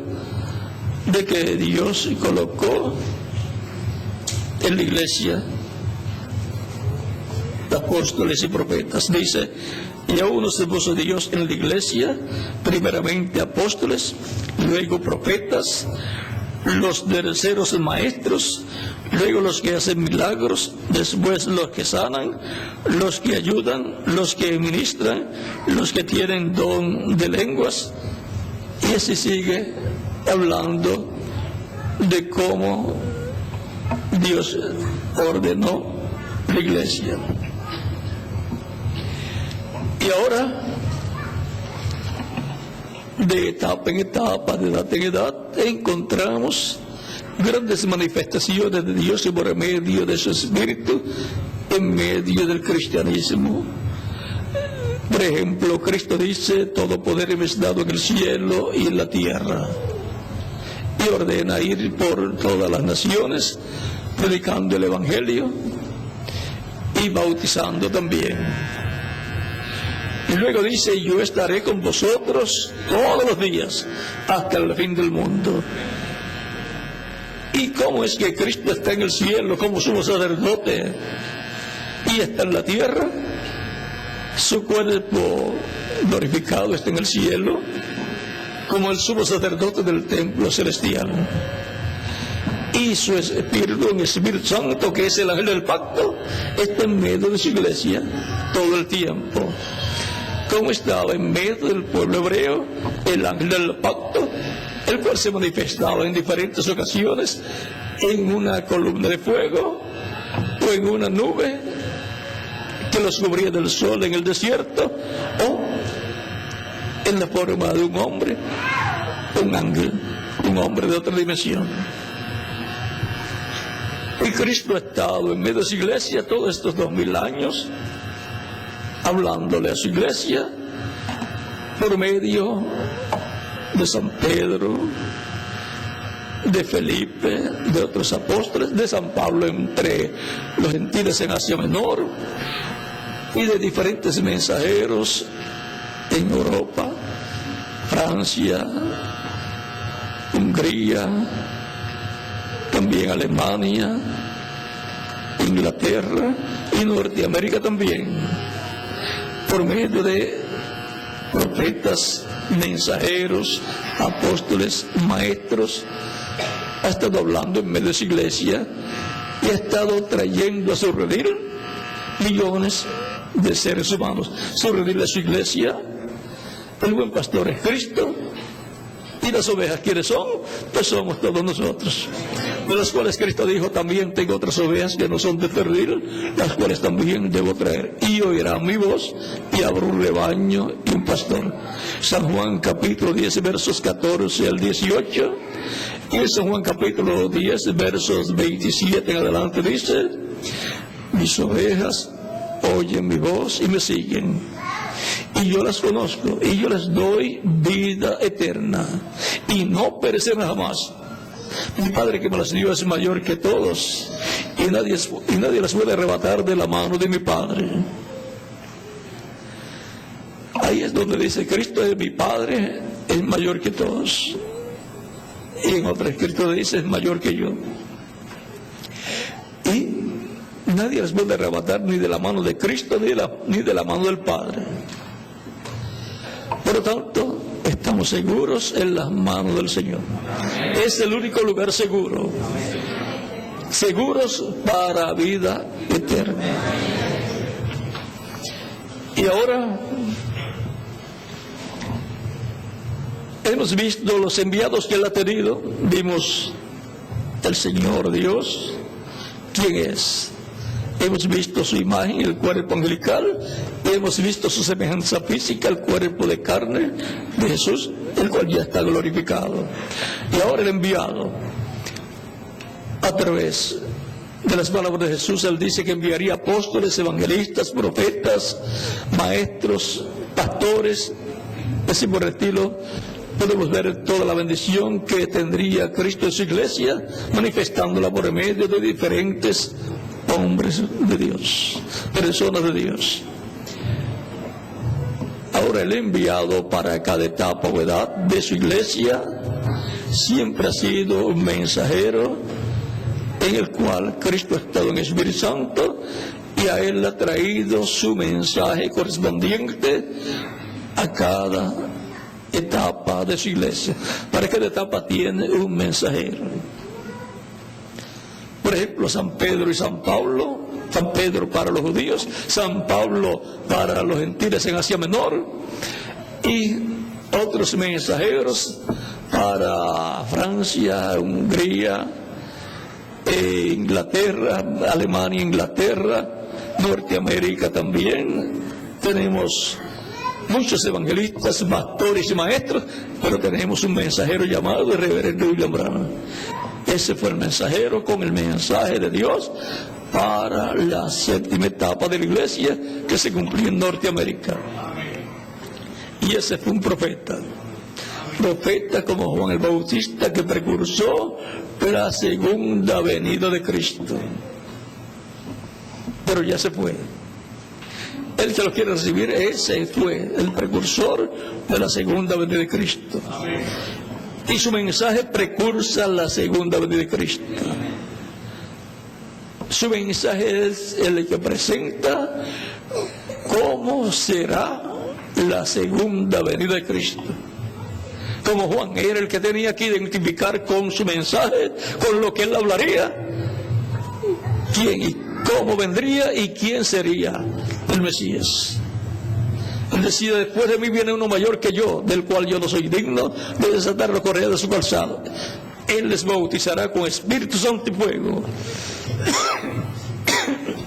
de que Dios colocó en la iglesia apóstoles y profetas. Dice: y a unos se puso Dios en la iglesia, primeramente apóstoles, luego profetas, los terceros maestros, luego los que hacen milagros, después los que sanan, los que ayudan, los que ministran, los que tienen don de lenguas. Y así sigue hablando de cómo Dios ordenó la iglesia. Y ahora, de etapa en etapa, de edad en edad, encontramos grandes manifestaciones de Dios por medio de su Espíritu en medio del cristianismo. Por ejemplo, Cristo dice: todo poder me es dado en el cielo y en la tierra. Y ordena ir por todas las naciones, predicando el Evangelio y bautizando también. Y luego dice: yo estaré con vosotros todos los días hasta el fin del mundo. ¿Y cómo es que Cristo está en el cielo como sumo sacerdote y está en la tierra? Su cuerpo glorificado está en el cielo, como el sumo sacerdote del templo celestial. Y su Espíritu, un Espíritu Santo, que es el ángel del pacto, está en medio de su iglesia todo el tiempo. Como estaba en medio del pueblo hebreo el ángel del pacto, el cual se manifestaba en diferentes ocasiones en una columna de fuego o en una nube que los cubría del sol en el desierto, o en la forma de un hombre, un ángel, un hombre de otra dimensión. Y Cristo ha estado en medio de su iglesia todos estos 2000 años, hablándole a su iglesia por medio de San Pedro, de Felipe, de otros apóstoles, de San Pablo entre los gentiles en Asia Menor, y de diferentes mensajeros en Europa, Francia, Hungría, también Alemania, Inglaterra y Norteamérica también, por medio de profetas, mensajeros, apóstoles, maestros. Ha estado hablando en medio de su iglesia y ha estado trayendo a su redil millones de seres humanos. Su redil es su iglesia, el buen pastor es Cristo, y las ovejas, ¿quiénes son? Pues somos todos nosotros, de las cuales Cristo dijo: también tengo otras ovejas que no son de este redil, las cuales también debo traer, y oirán mi voz, y habrá un rebaño y un pastor. San Juan capítulo 10 versos 14 al 18, y en San Juan capítulo 10 versos 27 en adelante dice: mis ovejas oyen mi voz y me siguen, y yo las conozco, y yo les doy vida eterna, y no perecerán jamás. Mi Padre que me las dio es mayor que todos, y nadie las puede arrebatar de la mano de mi Padre. Ahí es donde dice: Cristo es mi Padre, es mayor que todos. Y en otra escritura dice: es mayor que yo. Y nadie las puede arrebatar ni de la mano de Cristo ni de la mano del Padre. Por lo tanto, estamos seguros en las manos del Señor. Es el único lugar seguro. Seguros para vida eterna. Y ahora hemos visto los enviados que Él ha tenido. Vimos el Señor Dios, ¿quién es? Hemos visto su imagen, el cuerpo angelical, y hemos visto su semejanza física, el cuerpo de carne de Jesús, el cual ya está glorificado. Y ahora el enviado, a través de las palabras de Jesús, Él dice que enviaría apóstoles, evangelistas, profetas, maestros, pastores. Así por el estilo, podemos ver toda la bendición que tendría Cristo en su iglesia, manifestándola por medio de diferentes hombres de Dios, personas de Dios. Ahora el enviado para cada etapa o edad de su iglesia siempre ha sido un mensajero en el cual Cristo ha estado en el Espíritu Santo, y a Él ha traído su mensaje correspondiente a cada etapa de su iglesia. Para cada etapa tiene un mensajero. Por ejemplo, San Pedro y San Pablo. San Pedro para los judíos, San Pablo para los gentiles en Asia Menor, y otros mensajeros para Francia, Hungría, Inglaterra, Alemania, Inglaterra, Norteamérica también. Tenemos muchos evangelistas, pastores y maestros, pero tenemos un mensajero llamado el reverendo William Branham. Ese fue el mensajero con el mensaje de Dios para la séptima etapa de la iglesia que se cumplió en Norteamérica. Y ese fue un profeta como Juan el Bautista, que precursó la segunda venida de Cristo. Pero ya se fue. El que lo quiere recibir, ese fue el precursor de la segunda venida de Cristo. Y su mensaje precursa la segunda venida de Cristo. Su mensaje es el que presenta cómo será la segunda venida de Cristo. Como Juan era el que tenía que identificar con su mensaje, con lo que él hablaría, quién y cómo vendría y quién sería el Mesías. Él decía: después de mí viene uno mayor que yo, del cual yo no soy digno de desatar la correa de su calzado. Él les bautizará con Espíritu Santo y fuego.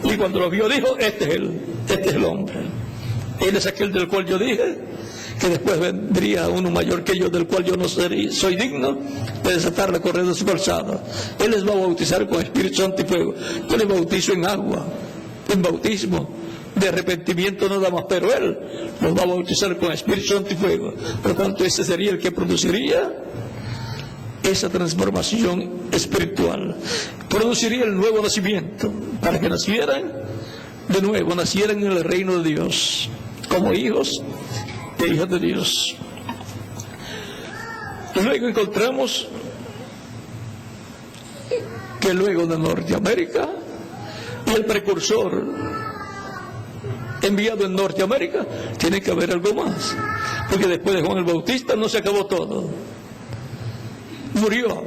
Y cuando lo vio dijo: este es el hombre. Él es aquel del cual yo dije que después vendría uno mayor que yo, del cual yo no soy digno de desatar la correa de su calzado. Él les va a bautizar con Espíritu Santo y fuego. Yo les bautizo en agua, en bautismo de arrepentimiento nada más, pero Él los va a bautizar con Espíritu Santo y fuego. Por lo tanto, ese sería el que produciría esa transformación espiritual, produciría el nuevo nacimiento, para que nacieran de nuevo, nacieran en el reino de Dios, como hijos e hijas de Dios. Luego encontramos que luego de Norteamérica, y el precursor enviado en Norteamérica, tiene que haber algo más, porque después de Juan el Bautista no se acabó todo. Murió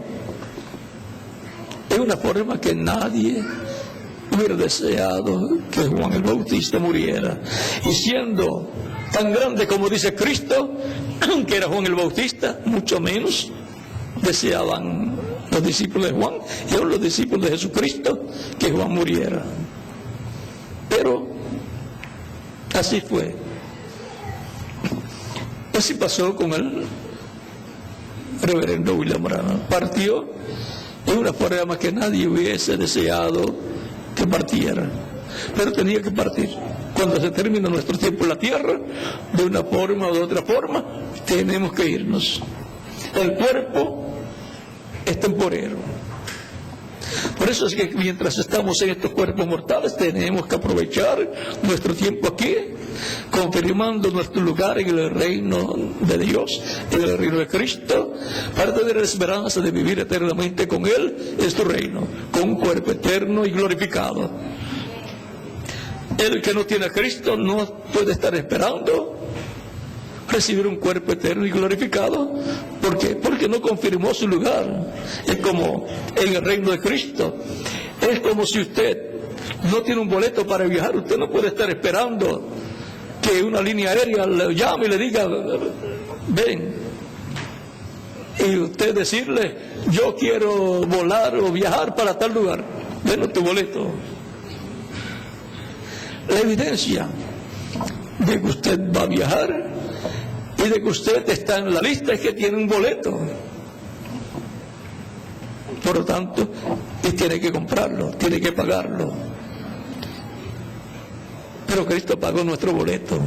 de una forma que nadie hubiera deseado que Juan el Bautista muriera. Y siendo tan grande como dice Cristo, que era Juan el Bautista, mucho menos deseaban los discípulos de Juan y aún los discípulos de Jesucristo que Juan muriera. Pero así fue. Así pasó con el reverendo William Branham. Partió de una forma que nadie hubiese deseado que partiera, pero tenía que partir. Cuando se termina nuestro tiempo en la tierra, de una forma o de otra forma, tenemos que irnos. El cuerpo es temporero. Por eso es que mientras estamos en estos cuerpos mortales, tenemos que aprovechar nuestro tiempo aquí, confirmando nuestro lugar en el reino de Dios, en el reino de Cristo, para tener la esperanza de vivir eternamente con Él en su reino, con un cuerpo eterno y glorificado. El que no tiene a Cristo no puede estar esperando recibir un cuerpo eterno y glorificado. ¿Por qué? Porque no confirmó su lugar. Es como en el reino de Cristo. Es como si usted no tiene un boleto para viajar. Usted no puede estar esperando que una línea aérea le llame y le diga: ven. Y usted decirle: yo quiero volar o viajar para tal lugar. Denos tu boleto. La evidencia de que usted va a viajar y de que usted está en la lista es que tiene un boleto. Por lo tanto, y tiene que comprarlo, tiene que pagarlo. Pero Cristo pagó nuestro boleto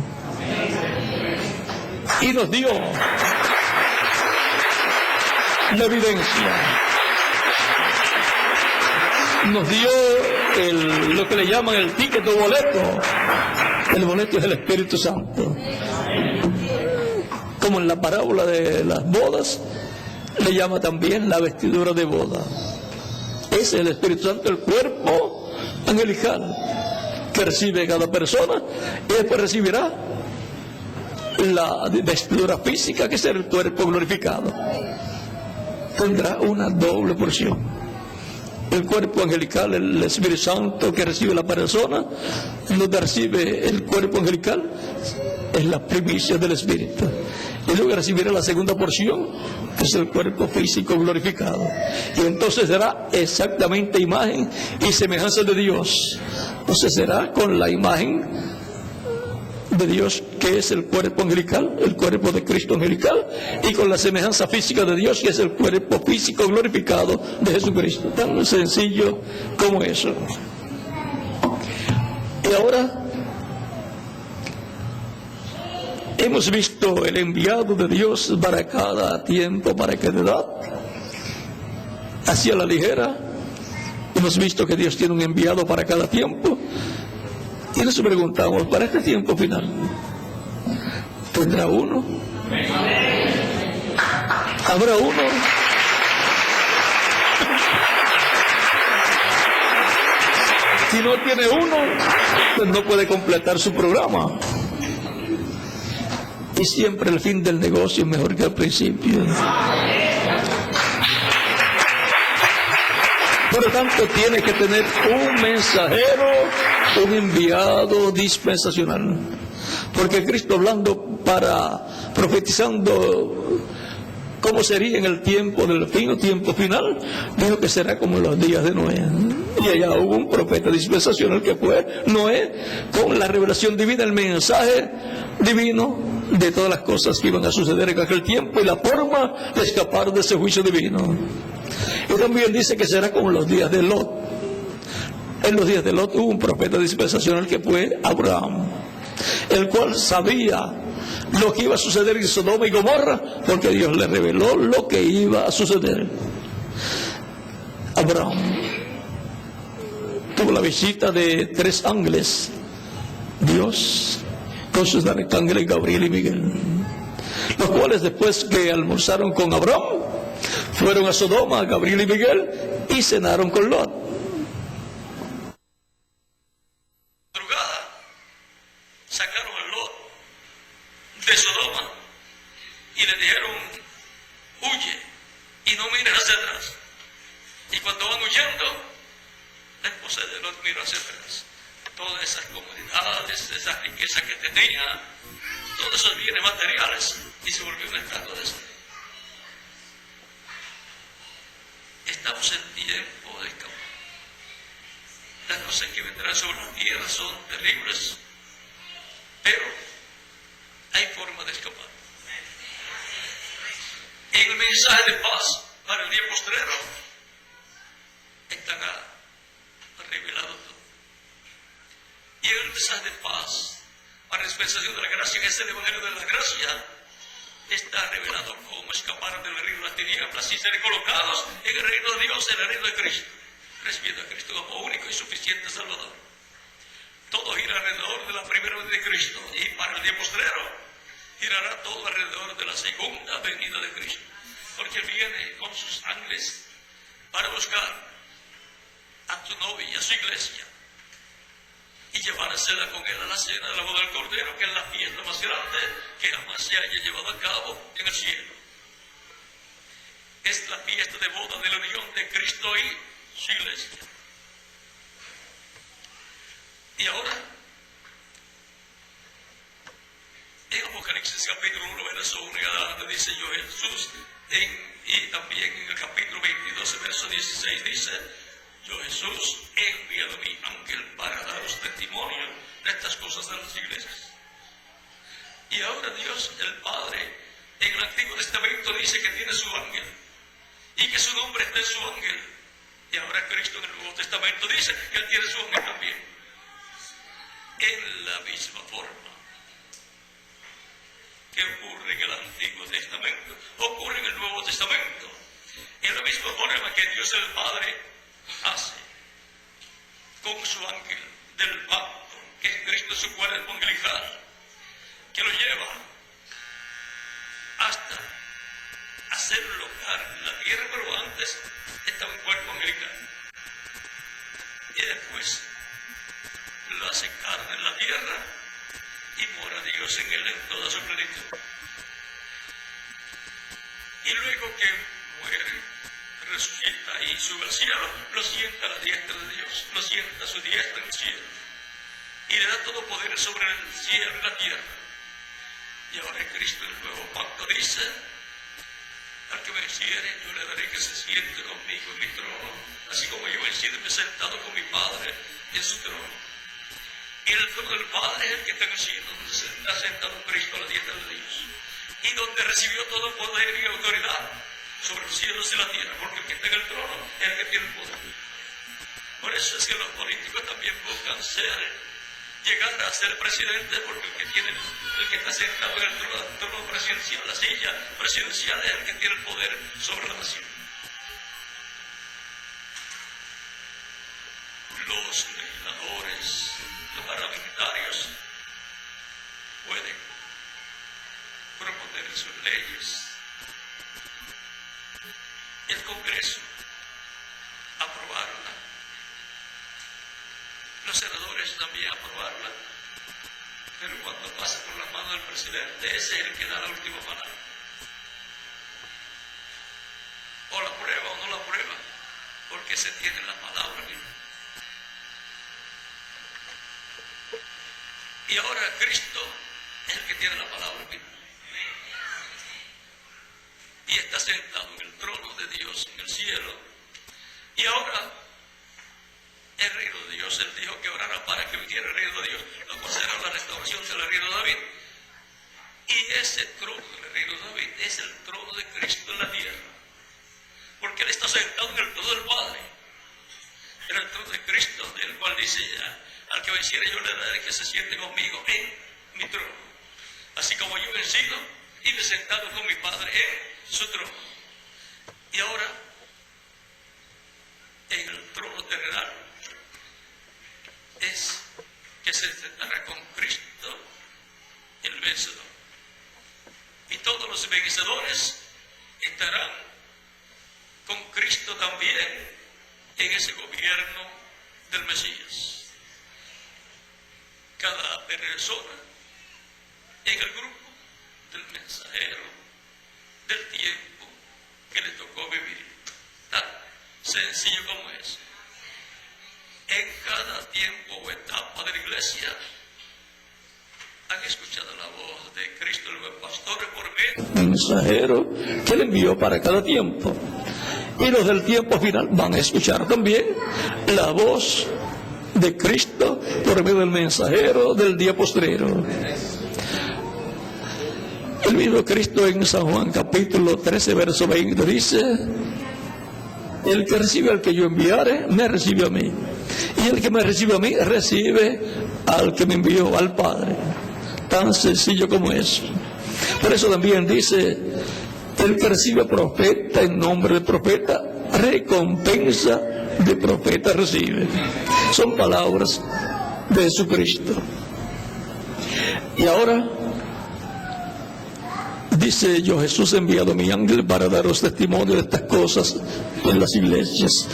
y nos dio la evidencia. Nos dio lo que le llaman el ticket o boleto. El boleto es el Espíritu Santo. Como en la parábola de las bodas, le llama también la vestidura de boda. Ese es el Espíritu Santo, el cuerpo angelical que recibe cada persona, y después recibirá la vestidura física, que es el cuerpo glorificado. Tendrá una doble porción. El cuerpo angelical, el Espíritu Santo que recibe la persona, donde recibe el cuerpo angelical, es la primicia del Espíritu. Y luego recibirá la segunda porción, que es el cuerpo físico glorificado. Y entonces será exactamente imagen y semejanza de Dios. Entonces será con la imagen de Dios, que es el cuerpo angelical, el cuerpo de Cristo angelical, y con la semejanza física de Dios, que es el cuerpo físico glorificado de Jesucristo. Tan sencillo como eso. Y ahora hemos visto el enviado de Dios para cada tiempo, para cada edad, hacia la ligera. Hemos visto que Dios tiene un enviado para cada tiempo. Y nos preguntamos, para este tiempo final, ¿tendrá uno? ¿Habrá uno? Si no tiene uno, pues no puede completar su programa. y siempre el fin del negocio es mejor que el principio. Por lo tanto, tiene que tener un mensajero, un enviado dispensacional. Porque Cristo, hablando profetizando cómo sería en el tiempo del fin o tiempo final, dijo que será como en los días de Noé. Y allá hubo un profeta dispensacional que fue Noé, con la revelación divina, el mensaje divino de todas las cosas que iban a suceder en aquel tiempo y la forma de escapar de ese juicio divino. Y también dice que será como en los días de Lot. En los días de Lot hubo un profeta dispensacional que fue Abraham, el cual sabía lo que iba a suceder en Sodoma y Gomorra, porque Dios le reveló lo que iba a suceder. Abraham tuvo la visita de 3 ángeles, Dios con sus arcángeles Gabriel y Miguel, los cuales después que almorzaron con Abraham, fueron a Sodoma, Gabriel y Miguel, y cenaron con Lot. Sacaron a Lot de Sodoma y le dijeron: huye y no mires hacia atrás. Y cuando van huyendo, la esposa de Lot miró hacia atrás. Todas esas comodidades, esas riquezas que tenía, todos esos bienes materiales, y se volvió una estatua de sal. Estamos en tiempo de escapar. Las cosas que vendrán sobre la tierra son terribles, pero hay forma de escapar. En el mensaje de paz para el día postrero están revelado todo. Y en el mensaje de paz para la dispensación de la gracia, que es el evangelio de la gracia, está revelado cómo escapar del reino de las tinieblas y ser colocados en el reino de Dios, en el reino de Cristo, recibiendo a Cristo como único y suficiente Salvador. Todo gira alrededor de la primera venida de Cristo, y para el día postrero girará todo alrededor de la segunda venida de Cristo, porque Él viene con sus ángeles para buscar a su novia y a su iglesia y llevársela con Él a la cena de la boda del Cordero, que es la fiesta más grande que jamás se haya llevado a cabo en el cielo. Es la fiesta de boda de la unión de Cristo y su iglesia. Y ahora, en Apocalipsis capítulo 1, verso 1 y adelante, dice: yo Jesús, y también en el capítulo 22, verso 16, dice: yo Jesús he enviado a mi ángel para daros testimonio de estas cosas a las iglesias. Y ahora Dios, el Padre, en el Antiguo Testamento dice que tiene su ángel y que su nombre está en su ángel. Y ahora Cristo en el Nuevo Testamento dice que Él tiene su ángel también. En la misma forma que ocurre en el Antiguo Testamento, ocurre en el Nuevo Testamento. En la misma forma que Dios el Padre hace con su ángel del pacto, que es Cristo su cuerpo angelical, que lo lleva hasta hacerlo carne en la tierra, pero antes estaba un cuerpo angelical. Y después lo hace carne en la tierra y mora Dios en él en toda su plenitud. Y luego que muere, resucita y sube al cielo, lo sienta a la diestra de Dios, lo sienta a su diestra en el cielo, y le da todo poder sobre el cielo y la tierra. Y ahora Cristo en el nuevo pacto dice: al que me venciere, yo le daré que se siente conmigo en mi trono, así como yo he sido sentado con mi Padre en su trono. Y el trono del Padre es el que está en el cielo, donde se está sentado Cristo a la diestra de Dios, y donde recibió todo poder y autoridad sobre los cielos y la tierra, porque el que está en el trono es el que tiene el poder. Por eso es que los políticos también buscan llegar a ser presidente, porque el que está sentado en el trono presidencial, la silla presidencial, es el que tiene el poder sobre la nación. Los legisladores, los parlamentarios pueden proponer sus leyes, el Congreso aprobarla, los senadores también aprobarla, Pero cuando pasa por las manos del presidente, ese es el que da la última palabra. O la prueba o no la prueba, porque se tiene la palabra misma. Y ahora Cristo es el que tiene la palabra misma. Y está sentado en el trono de Dios en el cielo. Y ahora el reino de Dios, él dijo que orara para que viniera el reino de Dios, lo cual será la restauración del reino de David. Y ese trono del reino de David es el trono de Cristo en la tierra, porque él está sentado en el trono del Padre, en el trono de Cristo, del cual dice: al que venciere yo le daré que se siente conmigo en mi trono, así como yo he vencido y me he sentado con mi Padre en su trono. Y ahora en el trono terrenal es que se sentará con Cristo el vencedor, y todos los vencedores estarán con Cristo también en ese gobierno del Mesías. Cada persona en el grupo del mensajero del tiempo que le tocó vivir, tan sencillo como es. En cada tiempo o etapa de la iglesia han escuchado la voz de Cristo el buen pastor por medio del mensajero que le envió para cada tiempo. Y los del tiempo final van a escuchar también la voz de Cristo por medio del mensajero del día postrero. El mismo Cristo en San Juan capítulo 13 verso 20 dice: el que recibe al que yo enviare, me recibe a mí. Y el que me recibe a mí, recibe al que me envió, al Padre. Tan sencillo como eso. Por eso también dice: el que recibe profeta en nombre de profeta, recompensa de profeta recibe. Son palabras de Jesucristo. Y ahora dice: yo Jesús he enviado a mi ángel para daros testimonio de estas cosas en las iglesias.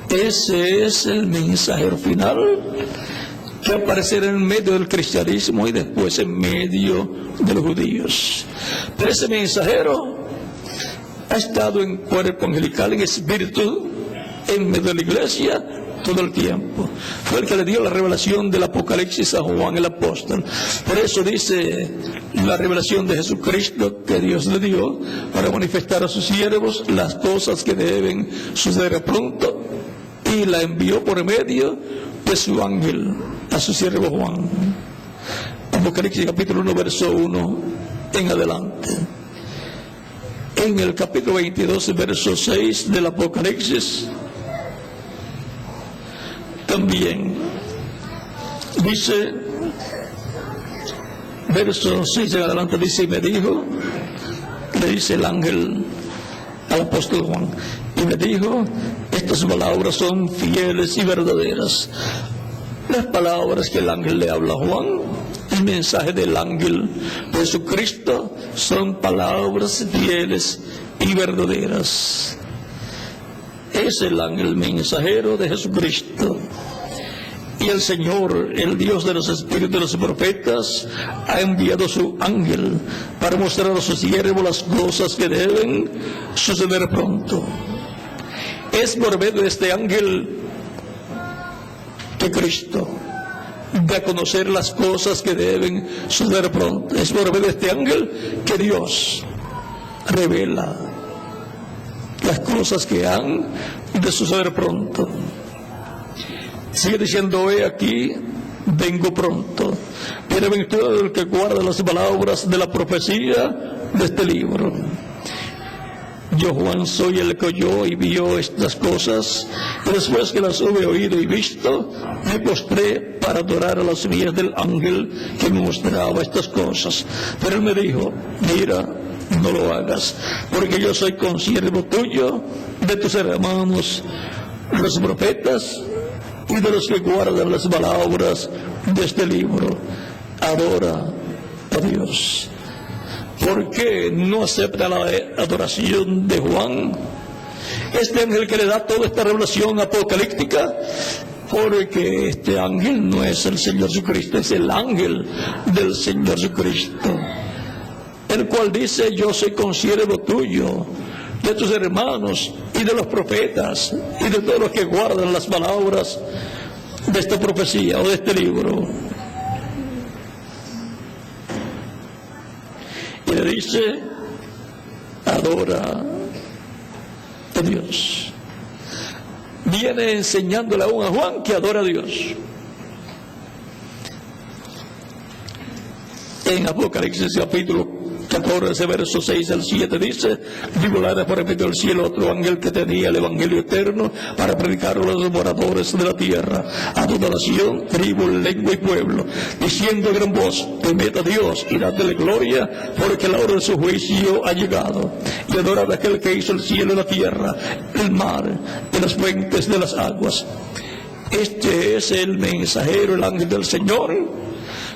Ese es el mensajero final que aparecerá en medio del cristianismo y después en medio de los judíos. Pero ese mensajero ha estado en cuerpo angelical, en espíritu, en medio de la iglesia todo el tiempo. Fue el que le dio la revelación del Apocalipsis a Juan el apóstol. Por eso dice la revelación de Jesucristo que Dios le dio para manifestar a sus siervos las cosas que deben suceder pronto, y la envió por medio de su ángel a su siervo Juan. Apocalipsis capítulo 1 verso 1 en adelante. En el capítulo 22 verso 6 del Apocalipsis también dice, verso 6 en adelante, dice: y me dijo, le dice el ángel al apóstol Juan, y me dijo: estas palabras son fieles y verdaderas. Las palabras que el ángel le habla a Juan, el mensaje del ángel de Jesucristo, son palabras fieles y verdaderas. Es el ángel mensajero de Jesucristo. Y el Señor, el Dios de los espíritus de los profetas, ha enviado su ángel para mostrar a sus siervos las cosas que deben suceder pronto. Es por medio de este ángel que Cristo da a conocer las cosas que deben suceder pronto. Es por medio de este ángel que Dios revela las cosas que han de suceder pronto. Sigue diciendo: he aquí, vengo pronto. Bienaventurado el que guarda las palabras de la profecía de este libro. Yo, Juan, soy el que oyó y vio estas cosas, y después que las hube oído y visto, me postré para adorar a los pies del ángel que me mostraba estas cosas. Pero él me dijo: mira, no lo hagas, porque yo soy consiervo tuyo, de tus hermanos, los profetas, y de los que guardan las palabras de este libro. Adora a Dios. ¿Por qué no acepta la adoración de Juan? Este ángel que le da toda esta revelación apocalíptica porque este ángel no es el Señor Jesucristo, es el ángel del Señor Jesucristo, el cual dice: yo soy consiervo tuyo, de tus hermanos y de los profetas y de todos los que guardan las palabras de esta profecía o de este libro. Y le dice: adora a Dios. Viene enseñándole aún a Juan que adora a Dios. En Apocalipsis capítulo 14, versos 6 al 7 dice: vi volar por el medio del cielo otro ángel que tenía el evangelio eterno para predicarlo a los moradores de la tierra, a toda nación, tribu, lengua y pueblo, diciendo a gran voz: temed a Dios y dadle gloria, porque la hora de su juicio ha llegado, y adorad a aquel que hizo el cielo y la tierra, el mar y las fuentes de las aguas. Este es el mensajero, el ángel del Señor,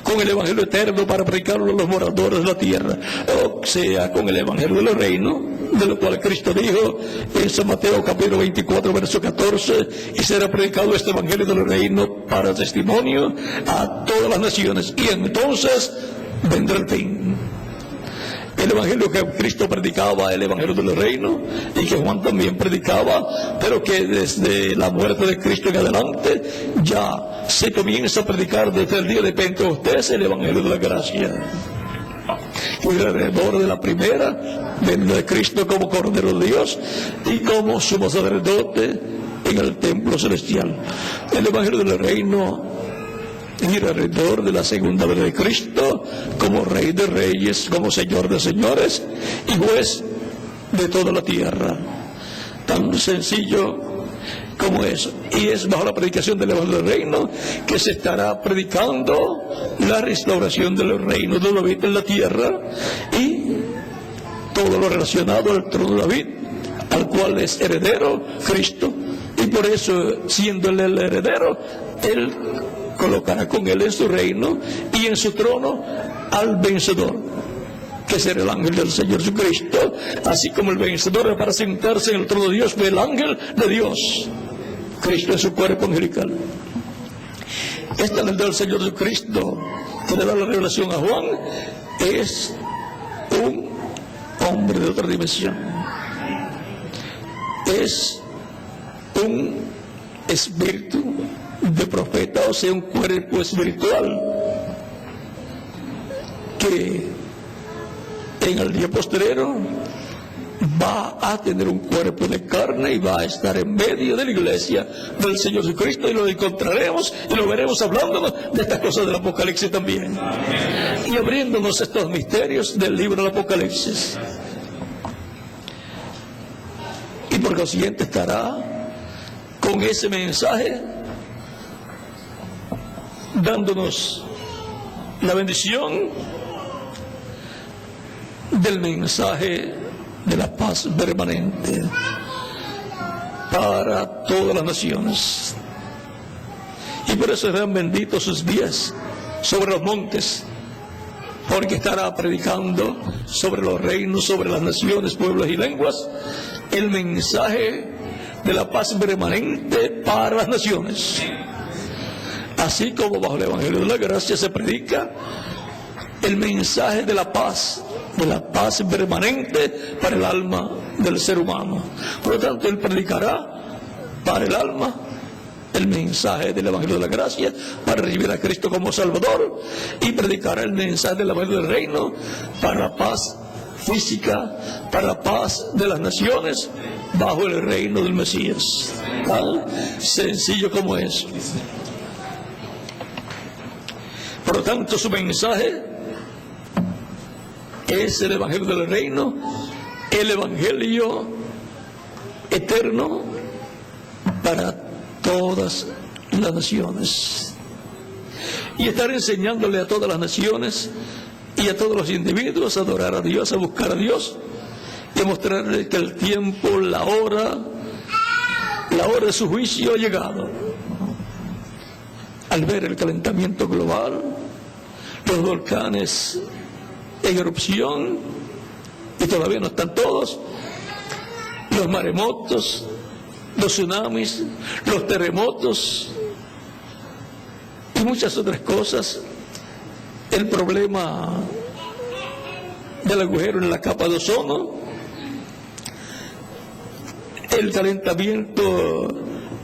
con el evangelio eterno para predicarlo a los moradores de la tierra, o sea, con el evangelio del reino, de lo cual Cristo dijo en San Mateo capítulo 24, verso 14: y será predicado este evangelio del reino para testimonio a todas las naciones, y entonces vendrá el fin. El evangelio que Cristo predicaba, el evangelio del reino, y que Juan también predicaba, pero que desde la muerte de Cristo en adelante ya se comienza a predicar desde el día de Pentecostés, el evangelio de la gracia. Y alrededor de la primera venida de Cristo como Cordero de Dios y como sumo sacerdote en el templo celestial. El evangelio del reino gira alrededor de la segunda venida de Cristo como Rey de Reyes, como Señor de Señores y Juez de toda la tierra. Tan sencillo como eso. Y es bajo la predicación del Evangelio del Reino que se estará predicando la restauración del reino de David en la tierra y todo lo relacionado al trono de David, al cual es heredero Cristo. Y por eso, siendo él el heredero, él colocará con él en su reino y en su trono al vencedor, que será el ángel del Señor Jesucristo, así como el vencedor para sentarse en el trono de Dios fue el ángel de Dios, Cristo en su cuerpo angelical. Este ángel del Señor Jesucristo, que le da la revelación a Juan, es un hombre de otra dimensión, es un espíritu de profeta, o sea, un cuerpo espiritual que en el día postrero va a tener un cuerpo de carne y va a estar en medio de la iglesia del Señor Jesucristo, y lo encontraremos y lo veremos hablándonos de estas cosas del Apocalipsis también, y abriéndonos estos misterios del libro del Apocalipsis. Y por consiguiente estará con ese mensaje dándonos la bendición del mensaje de la paz permanente para todas las naciones. Y por eso serán benditos sus días sobre los montes, porque estará predicando sobre los reinos, sobre las naciones, pueblos y lenguas, el mensaje de la paz permanente para las naciones. Así como bajo el evangelio de la gracia se predica el mensaje de la paz permanente para el alma del ser humano. Por lo tanto, él predicará para el alma el mensaje del evangelio de la gracia para recibir a Cristo como Salvador, y predicará el mensaje del evangelio del reino para la paz física, para la paz de las naciones bajo el reino del Mesías. Tan sencillo como eso. Por lo tanto, su mensaje es el evangelio del reino, el evangelio eterno para todas las naciones, y estar enseñándole a todas las naciones y a todos los individuos a adorar a Dios, a buscar a Dios, y a mostrarle que el tiempo, la hora de su juicio ha llegado. Al ver el calentamiento global, los volcanes en erupción, y todavía no están todos, los maremotos, los tsunamis, los terremotos, y muchas otras cosas. El problema del agujero en la capa de ozono, el calentamiento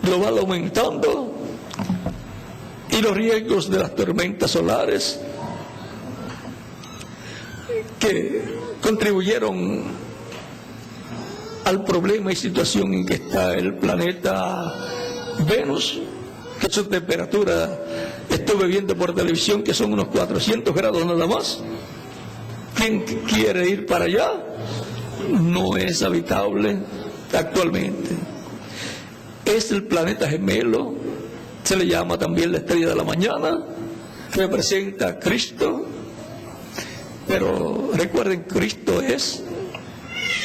global aumentando y los riesgos de las tormentas solares que contribuyeron al problema y situación en que está el planeta Venus, que su temperatura, estuve viendo por televisión que son unos 400 grados nada más. ¿Quién quiere ir para allá? No es habitable actualmente. Es el planeta gemelo, se le llama también la estrella de la mañana, representa a Cristo, pero recuerden, Cristo es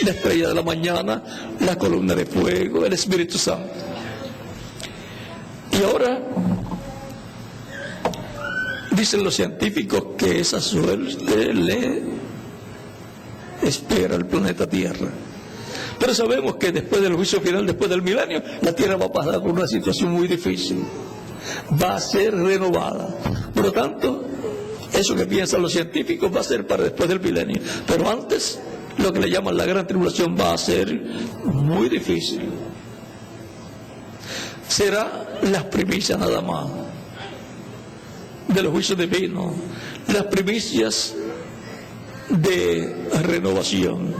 la estrella de la mañana, la columna de fuego, el Espíritu Santo. Y ahora dicen los científicos que esa suerte le espera al planeta Tierra. Pero sabemos que después del juicio final, después del milenio, la Tierra va a pasar por una situación muy difícil. Va a ser renovada. Por lo tanto, eso que piensan los científicos va a ser para después del milenio. Pero antes, lo que le llaman la gran tribulación va a ser muy difícil. Será las primicias nada más de los juicios divinos, las primicias de renovación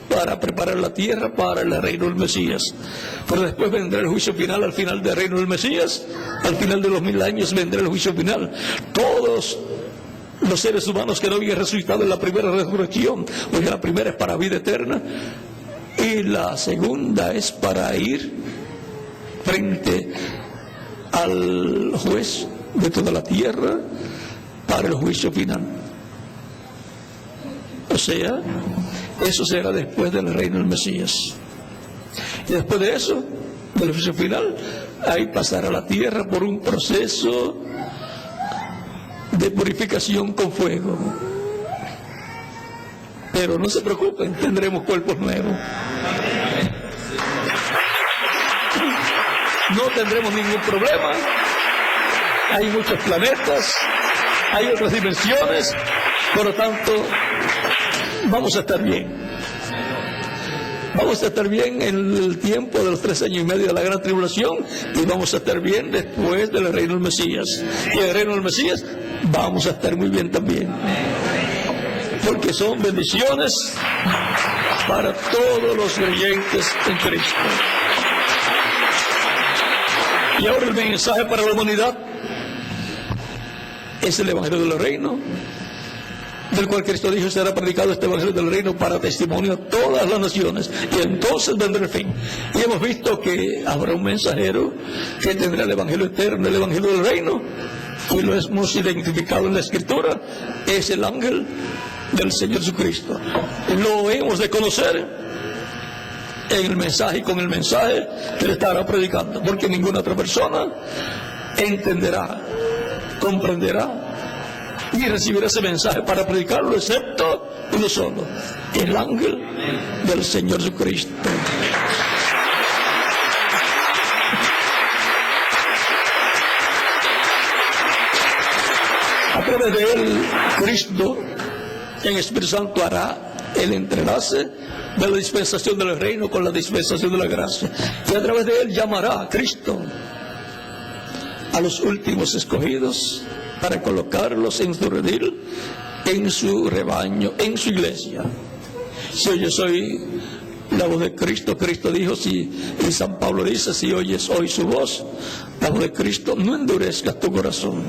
para preparar la tierra para el reino del Mesías. Pero después vendrá el juicio final, al final del reino del Mesías, al final de los 1000 años vendrá el juicio final. Todos los seres humanos que no habían resucitado en la primera resurrección, porque la primera es para vida eterna y la segunda es para ir frente al juez de toda la tierra para el juicio final. O sea, eso será después del reino del Mesías. Y después de eso, del juicio final, ahí pasará la tierra por un proceso de purificación con fuego. Pero no se preocupen, tendremos cuerpos nuevos. No tendremos ningún problema. Hay muchos planetas, hay otras dimensiones, por lo tanto, vamos a estar bien. Vamos a estar bien en el tiempo de los 3 años y medio de la gran tribulación y vamos a estar bien después del reino del Mesías. Y el reino del Mesías vamos a estar muy bien también. Porque son bendiciones para todos los creyentes en Cristo. Y ahora el mensaje para la humanidad es el Evangelio del Reino, del cual Cristo dijo: será predicado este Evangelio del Reino para testimonio a todas las naciones, y entonces vendrá el fin. Y hemos visto que habrá un mensajero que tendrá el Evangelio eterno, el Evangelio del Reino, y lo hemos identificado en la Escritura, es el ángel del Señor Jesucristo. Lo hemos de conocer en el mensaje y con el mensaje que le estará predicando, porque ninguna otra persona entenderá, comprenderá y recibirá ese mensaje para predicarlo, excepto uno solo, el ángel del Señor Jesucristo. A través de él, Cristo, en Espíritu Santo, hará el entrelace de la dispensación del reino con la dispensación de la gracia. Y a través de él llamará a Cristo a los últimos escogidos para colocarlos en su redil, en su rebaño, en su iglesia. Si yo soy la voz de Cristo, Cristo dijo, y San Pablo dice, si oyes hoy su voz, la voz de Cristo, no endurezcas tu corazón.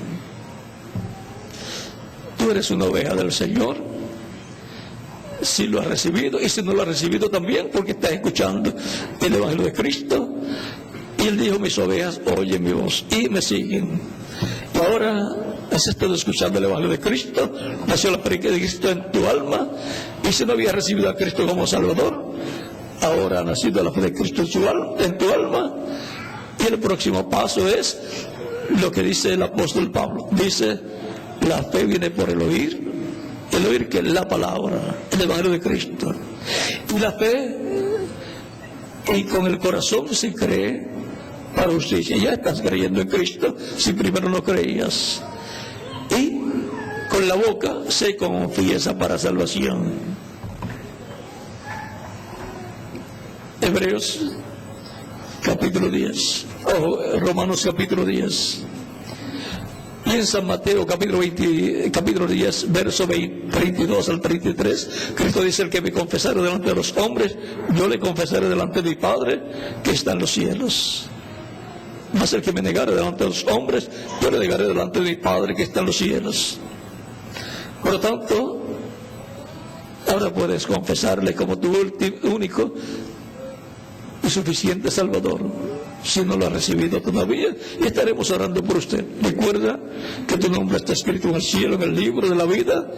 Tú eres una oveja del Señor, si lo has recibido, y si no lo has recibido también, porque estás escuchando el Evangelio de Cristo. Y él dijo, mis ovejas oyen mi voz y me siguen. Y ahora has estado escuchando el Evangelio de Cristo, nació la fe de Cristo en tu alma, y si no habías recibido a Cristo como Salvador, ahora ha nacido la fe de Cristo en tu alma. Y el próximo paso es lo que dice el apóstol Pablo. Dice, la fe viene por el oír que es la palabra, el Evangelio de Cristo. Y la fe, y con el corazón se cree para justicia. Ya estás creyendo en Cristo si primero no creías. Y con la boca se confiesa para salvación. Hebreos capítulo 10, o Romanos capítulo 10. Y en San Mateo capítulo 10, verso 32 al 33, Cristo dice: el que me confesare delante de los hombres, yo le confesaré delante de mi Padre que está en los cielos. Mas el que me negare delante de los hombres, yo le negaré delante de mi Padre que está en los cielos. Por lo tanto, ahora puedes confesarle como tu único y suficiente Salvador, si no lo ha recibido todavía, y estaremos orando por usted. Recuerda que tu nombre está escrito en el cielo, en el libro de la vida.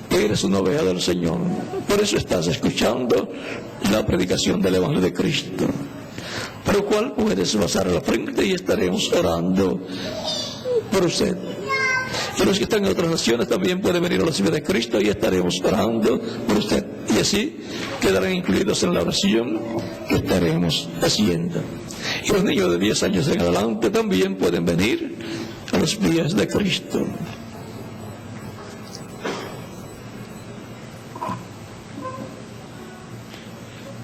Eres una oveja del Señor. Por eso estás escuchando la predicación del Evangelio de Cristo, por lo cual puedes pasar a la frente y estaremos orando por usted. Y los que están en otras naciones también pueden venir a la ciudad de Cristo y estaremos orando por usted. Y así quedarán incluidos en la oración que estaremos haciendo. Y los niños de 10 años en adelante también pueden venir a los pies de Cristo.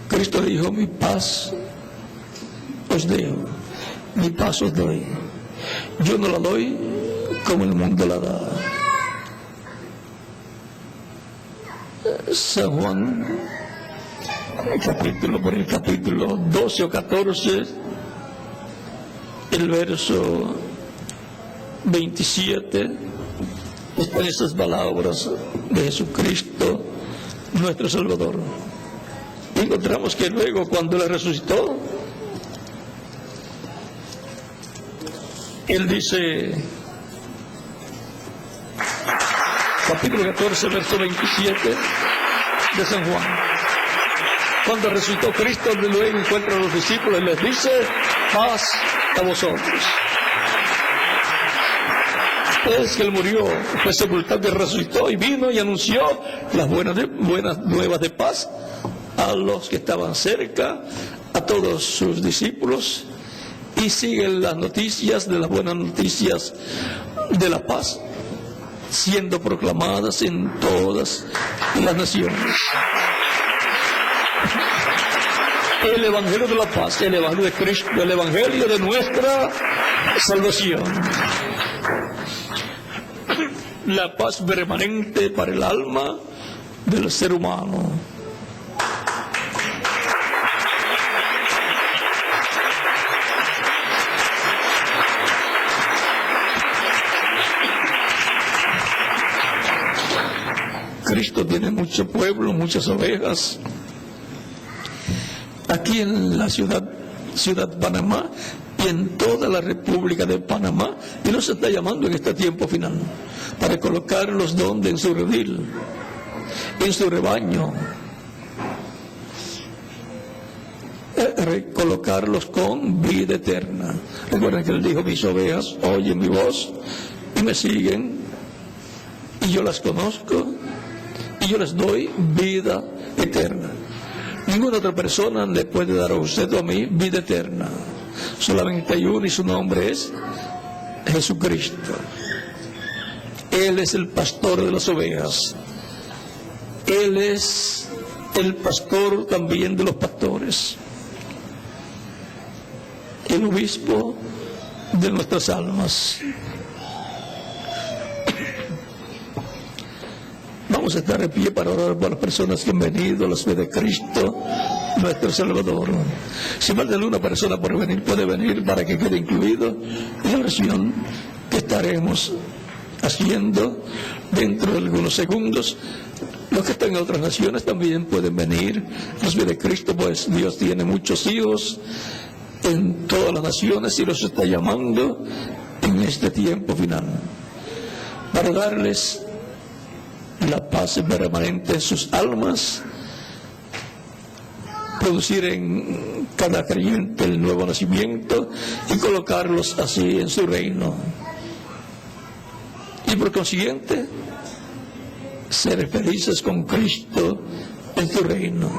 Cristo dijo: mi paz os dejo, mi paz os doy. Yo no la doy como el mundo la da. San Juan, por el capítulo 12 o 14, el verso 27, están estas palabras de Jesucristo, nuestro Salvador. Y encontramos que luego, cuando Él resucitó, Él dice, capítulo 14, verso 27 de San Juan: cuando resucitó Cristo, luego encuentra a los discípulos y les dice: paz a vosotros. Es que Él murió, fue sepultado y resucitó, y vino y anunció las buenas nuevas de paz a los que estaban cerca, a todos sus discípulos, y siguen las noticias de las buenas noticias de la paz siendo proclamadas en todas las naciones. El Evangelio de la paz, el Evangelio de Cristo, el Evangelio de nuestra salvación. La paz permanente para el alma del ser humano. Cristo tiene mucho pueblo, muchas ovejas. Aquí en la ciudad Panamá y en toda la República de Panamá, y nos está llamando en este tiempo final para colocarlos donde, en su redil, en su rebaño, colocarlos con vida eterna. Recuerden que Él dijo: mis ovejas oyen mi voz y me siguen, y yo las conozco y yo les doy vida eterna. Ninguna otra persona le puede dar a usted o a mí vida eterna. Solamente hay uno, y su nombre es Jesucristo. Él es el pastor de las ovejas. Él es el pastor también de los pastores. El obispo de nuestras almas. Vamos a estar de pie para orar por las personas que han venido a las pies de Cristo, nuestro Salvador. Si más de una persona puede venir para que quede incluido en la oración que estaremos haciendo dentro de algunos segundos. Los que están en otras naciones también pueden venir a los pies de Cristo, pues Dios tiene muchos hijos en todas las naciones y los está llamando en este tiempo final para darles la paz permanente en sus almas, producir en cada creyente el nuevo nacimiento y colocarlos así en su reino. Y por consiguiente, ser felices con Cristo en su reino.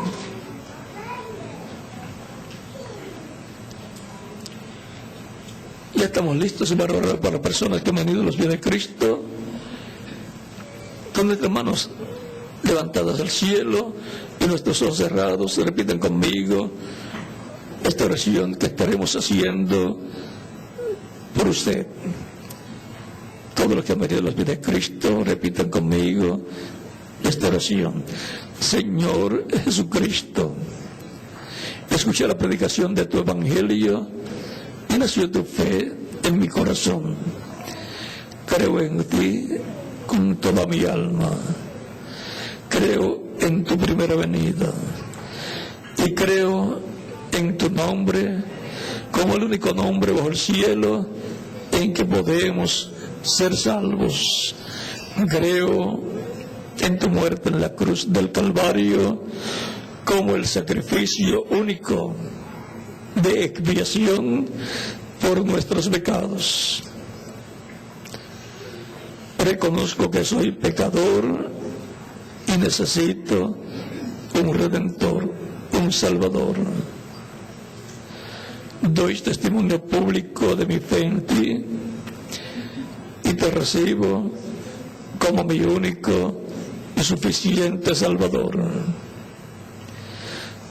Ya estamos listos para orar para personas que han venido a los pies de Cristo, con nuestras manos levantadas al cielo y nuestros ojos cerrados. Repiten conmigo esta oración que estaremos haciendo por usted. Todos los que han venido a los pies de Cristo, repiten conmigo esta oración. Señor Jesucristo, escuché la predicación de tu evangelio y nació tu fe en mi corazón. Creo en ti con toda mi alma. Creo en tu primera venida y creo en tu nombre como el único nombre bajo el cielo en que podemos ser salvos. Creo en tu muerte en la cruz del Calvario como el sacrificio único de expiación por nuestros pecados. Reconozco que soy pecador y necesito un Redentor, un Salvador. Doy testimonio público de mi fe en ti y te recibo como mi único y suficiente Salvador.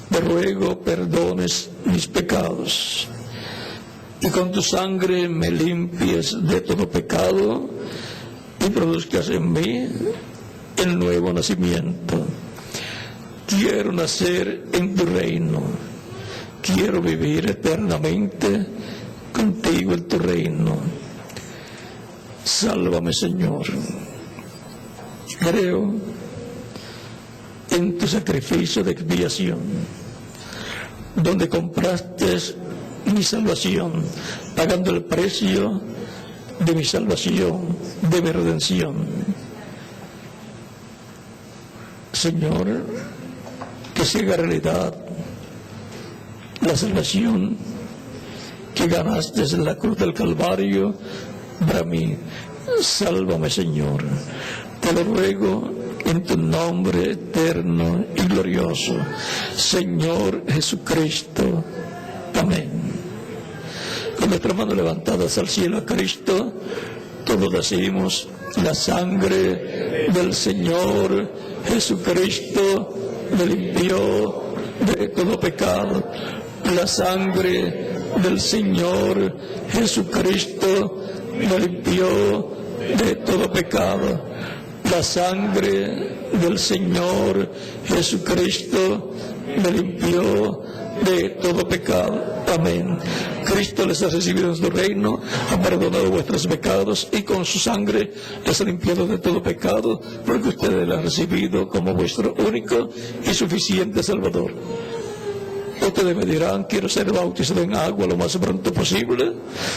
Te ruego perdones mis pecados y con tu sangre me limpies de todo pecado y produzcas en mí el nuevo nacimiento. Quiero nacer en tu reino. Quiero vivir eternamente contigo en tu reino. Sálvame, Señor. Creo en tu sacrificio de expiación, donde compraste mi salvación, pagando el precio de mi salvación, de mi redención. Señor, que se haga realidad la salvación que ganaste en la cruz del Calvario para mí. Sálvame, Señor. Te lo ruego en tu nombre eterno y glorioso, Señor Jesucristo. Amén. Con nuestras manos levantadas al cielo a Cristo, todos decimos: la sangre del Señor Jesucristo me limpió de todo pecado. La sangre del Señor Jesucristo me limpió de todo pecado. La sangre del Señor Jesucristo me limpió de todo pecado. Amén. Cristo les ha recibido en su reino, ha perdonado vuestros pecados y con su sangre les ha limpiado de todo pecado, porque ustedes la han recibido como vuestro único y suficiente Salvador. Ustedes me dirán: quiero ser bautizado en agua lo más pronto posible.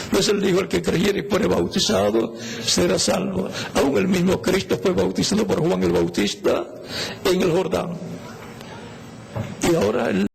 Pues él dijo: el que creyere y fuere bautizado será salvo. Aún el mismo Cristo fue bautizado por Juan el Bautista en el Jordán. Y ahora él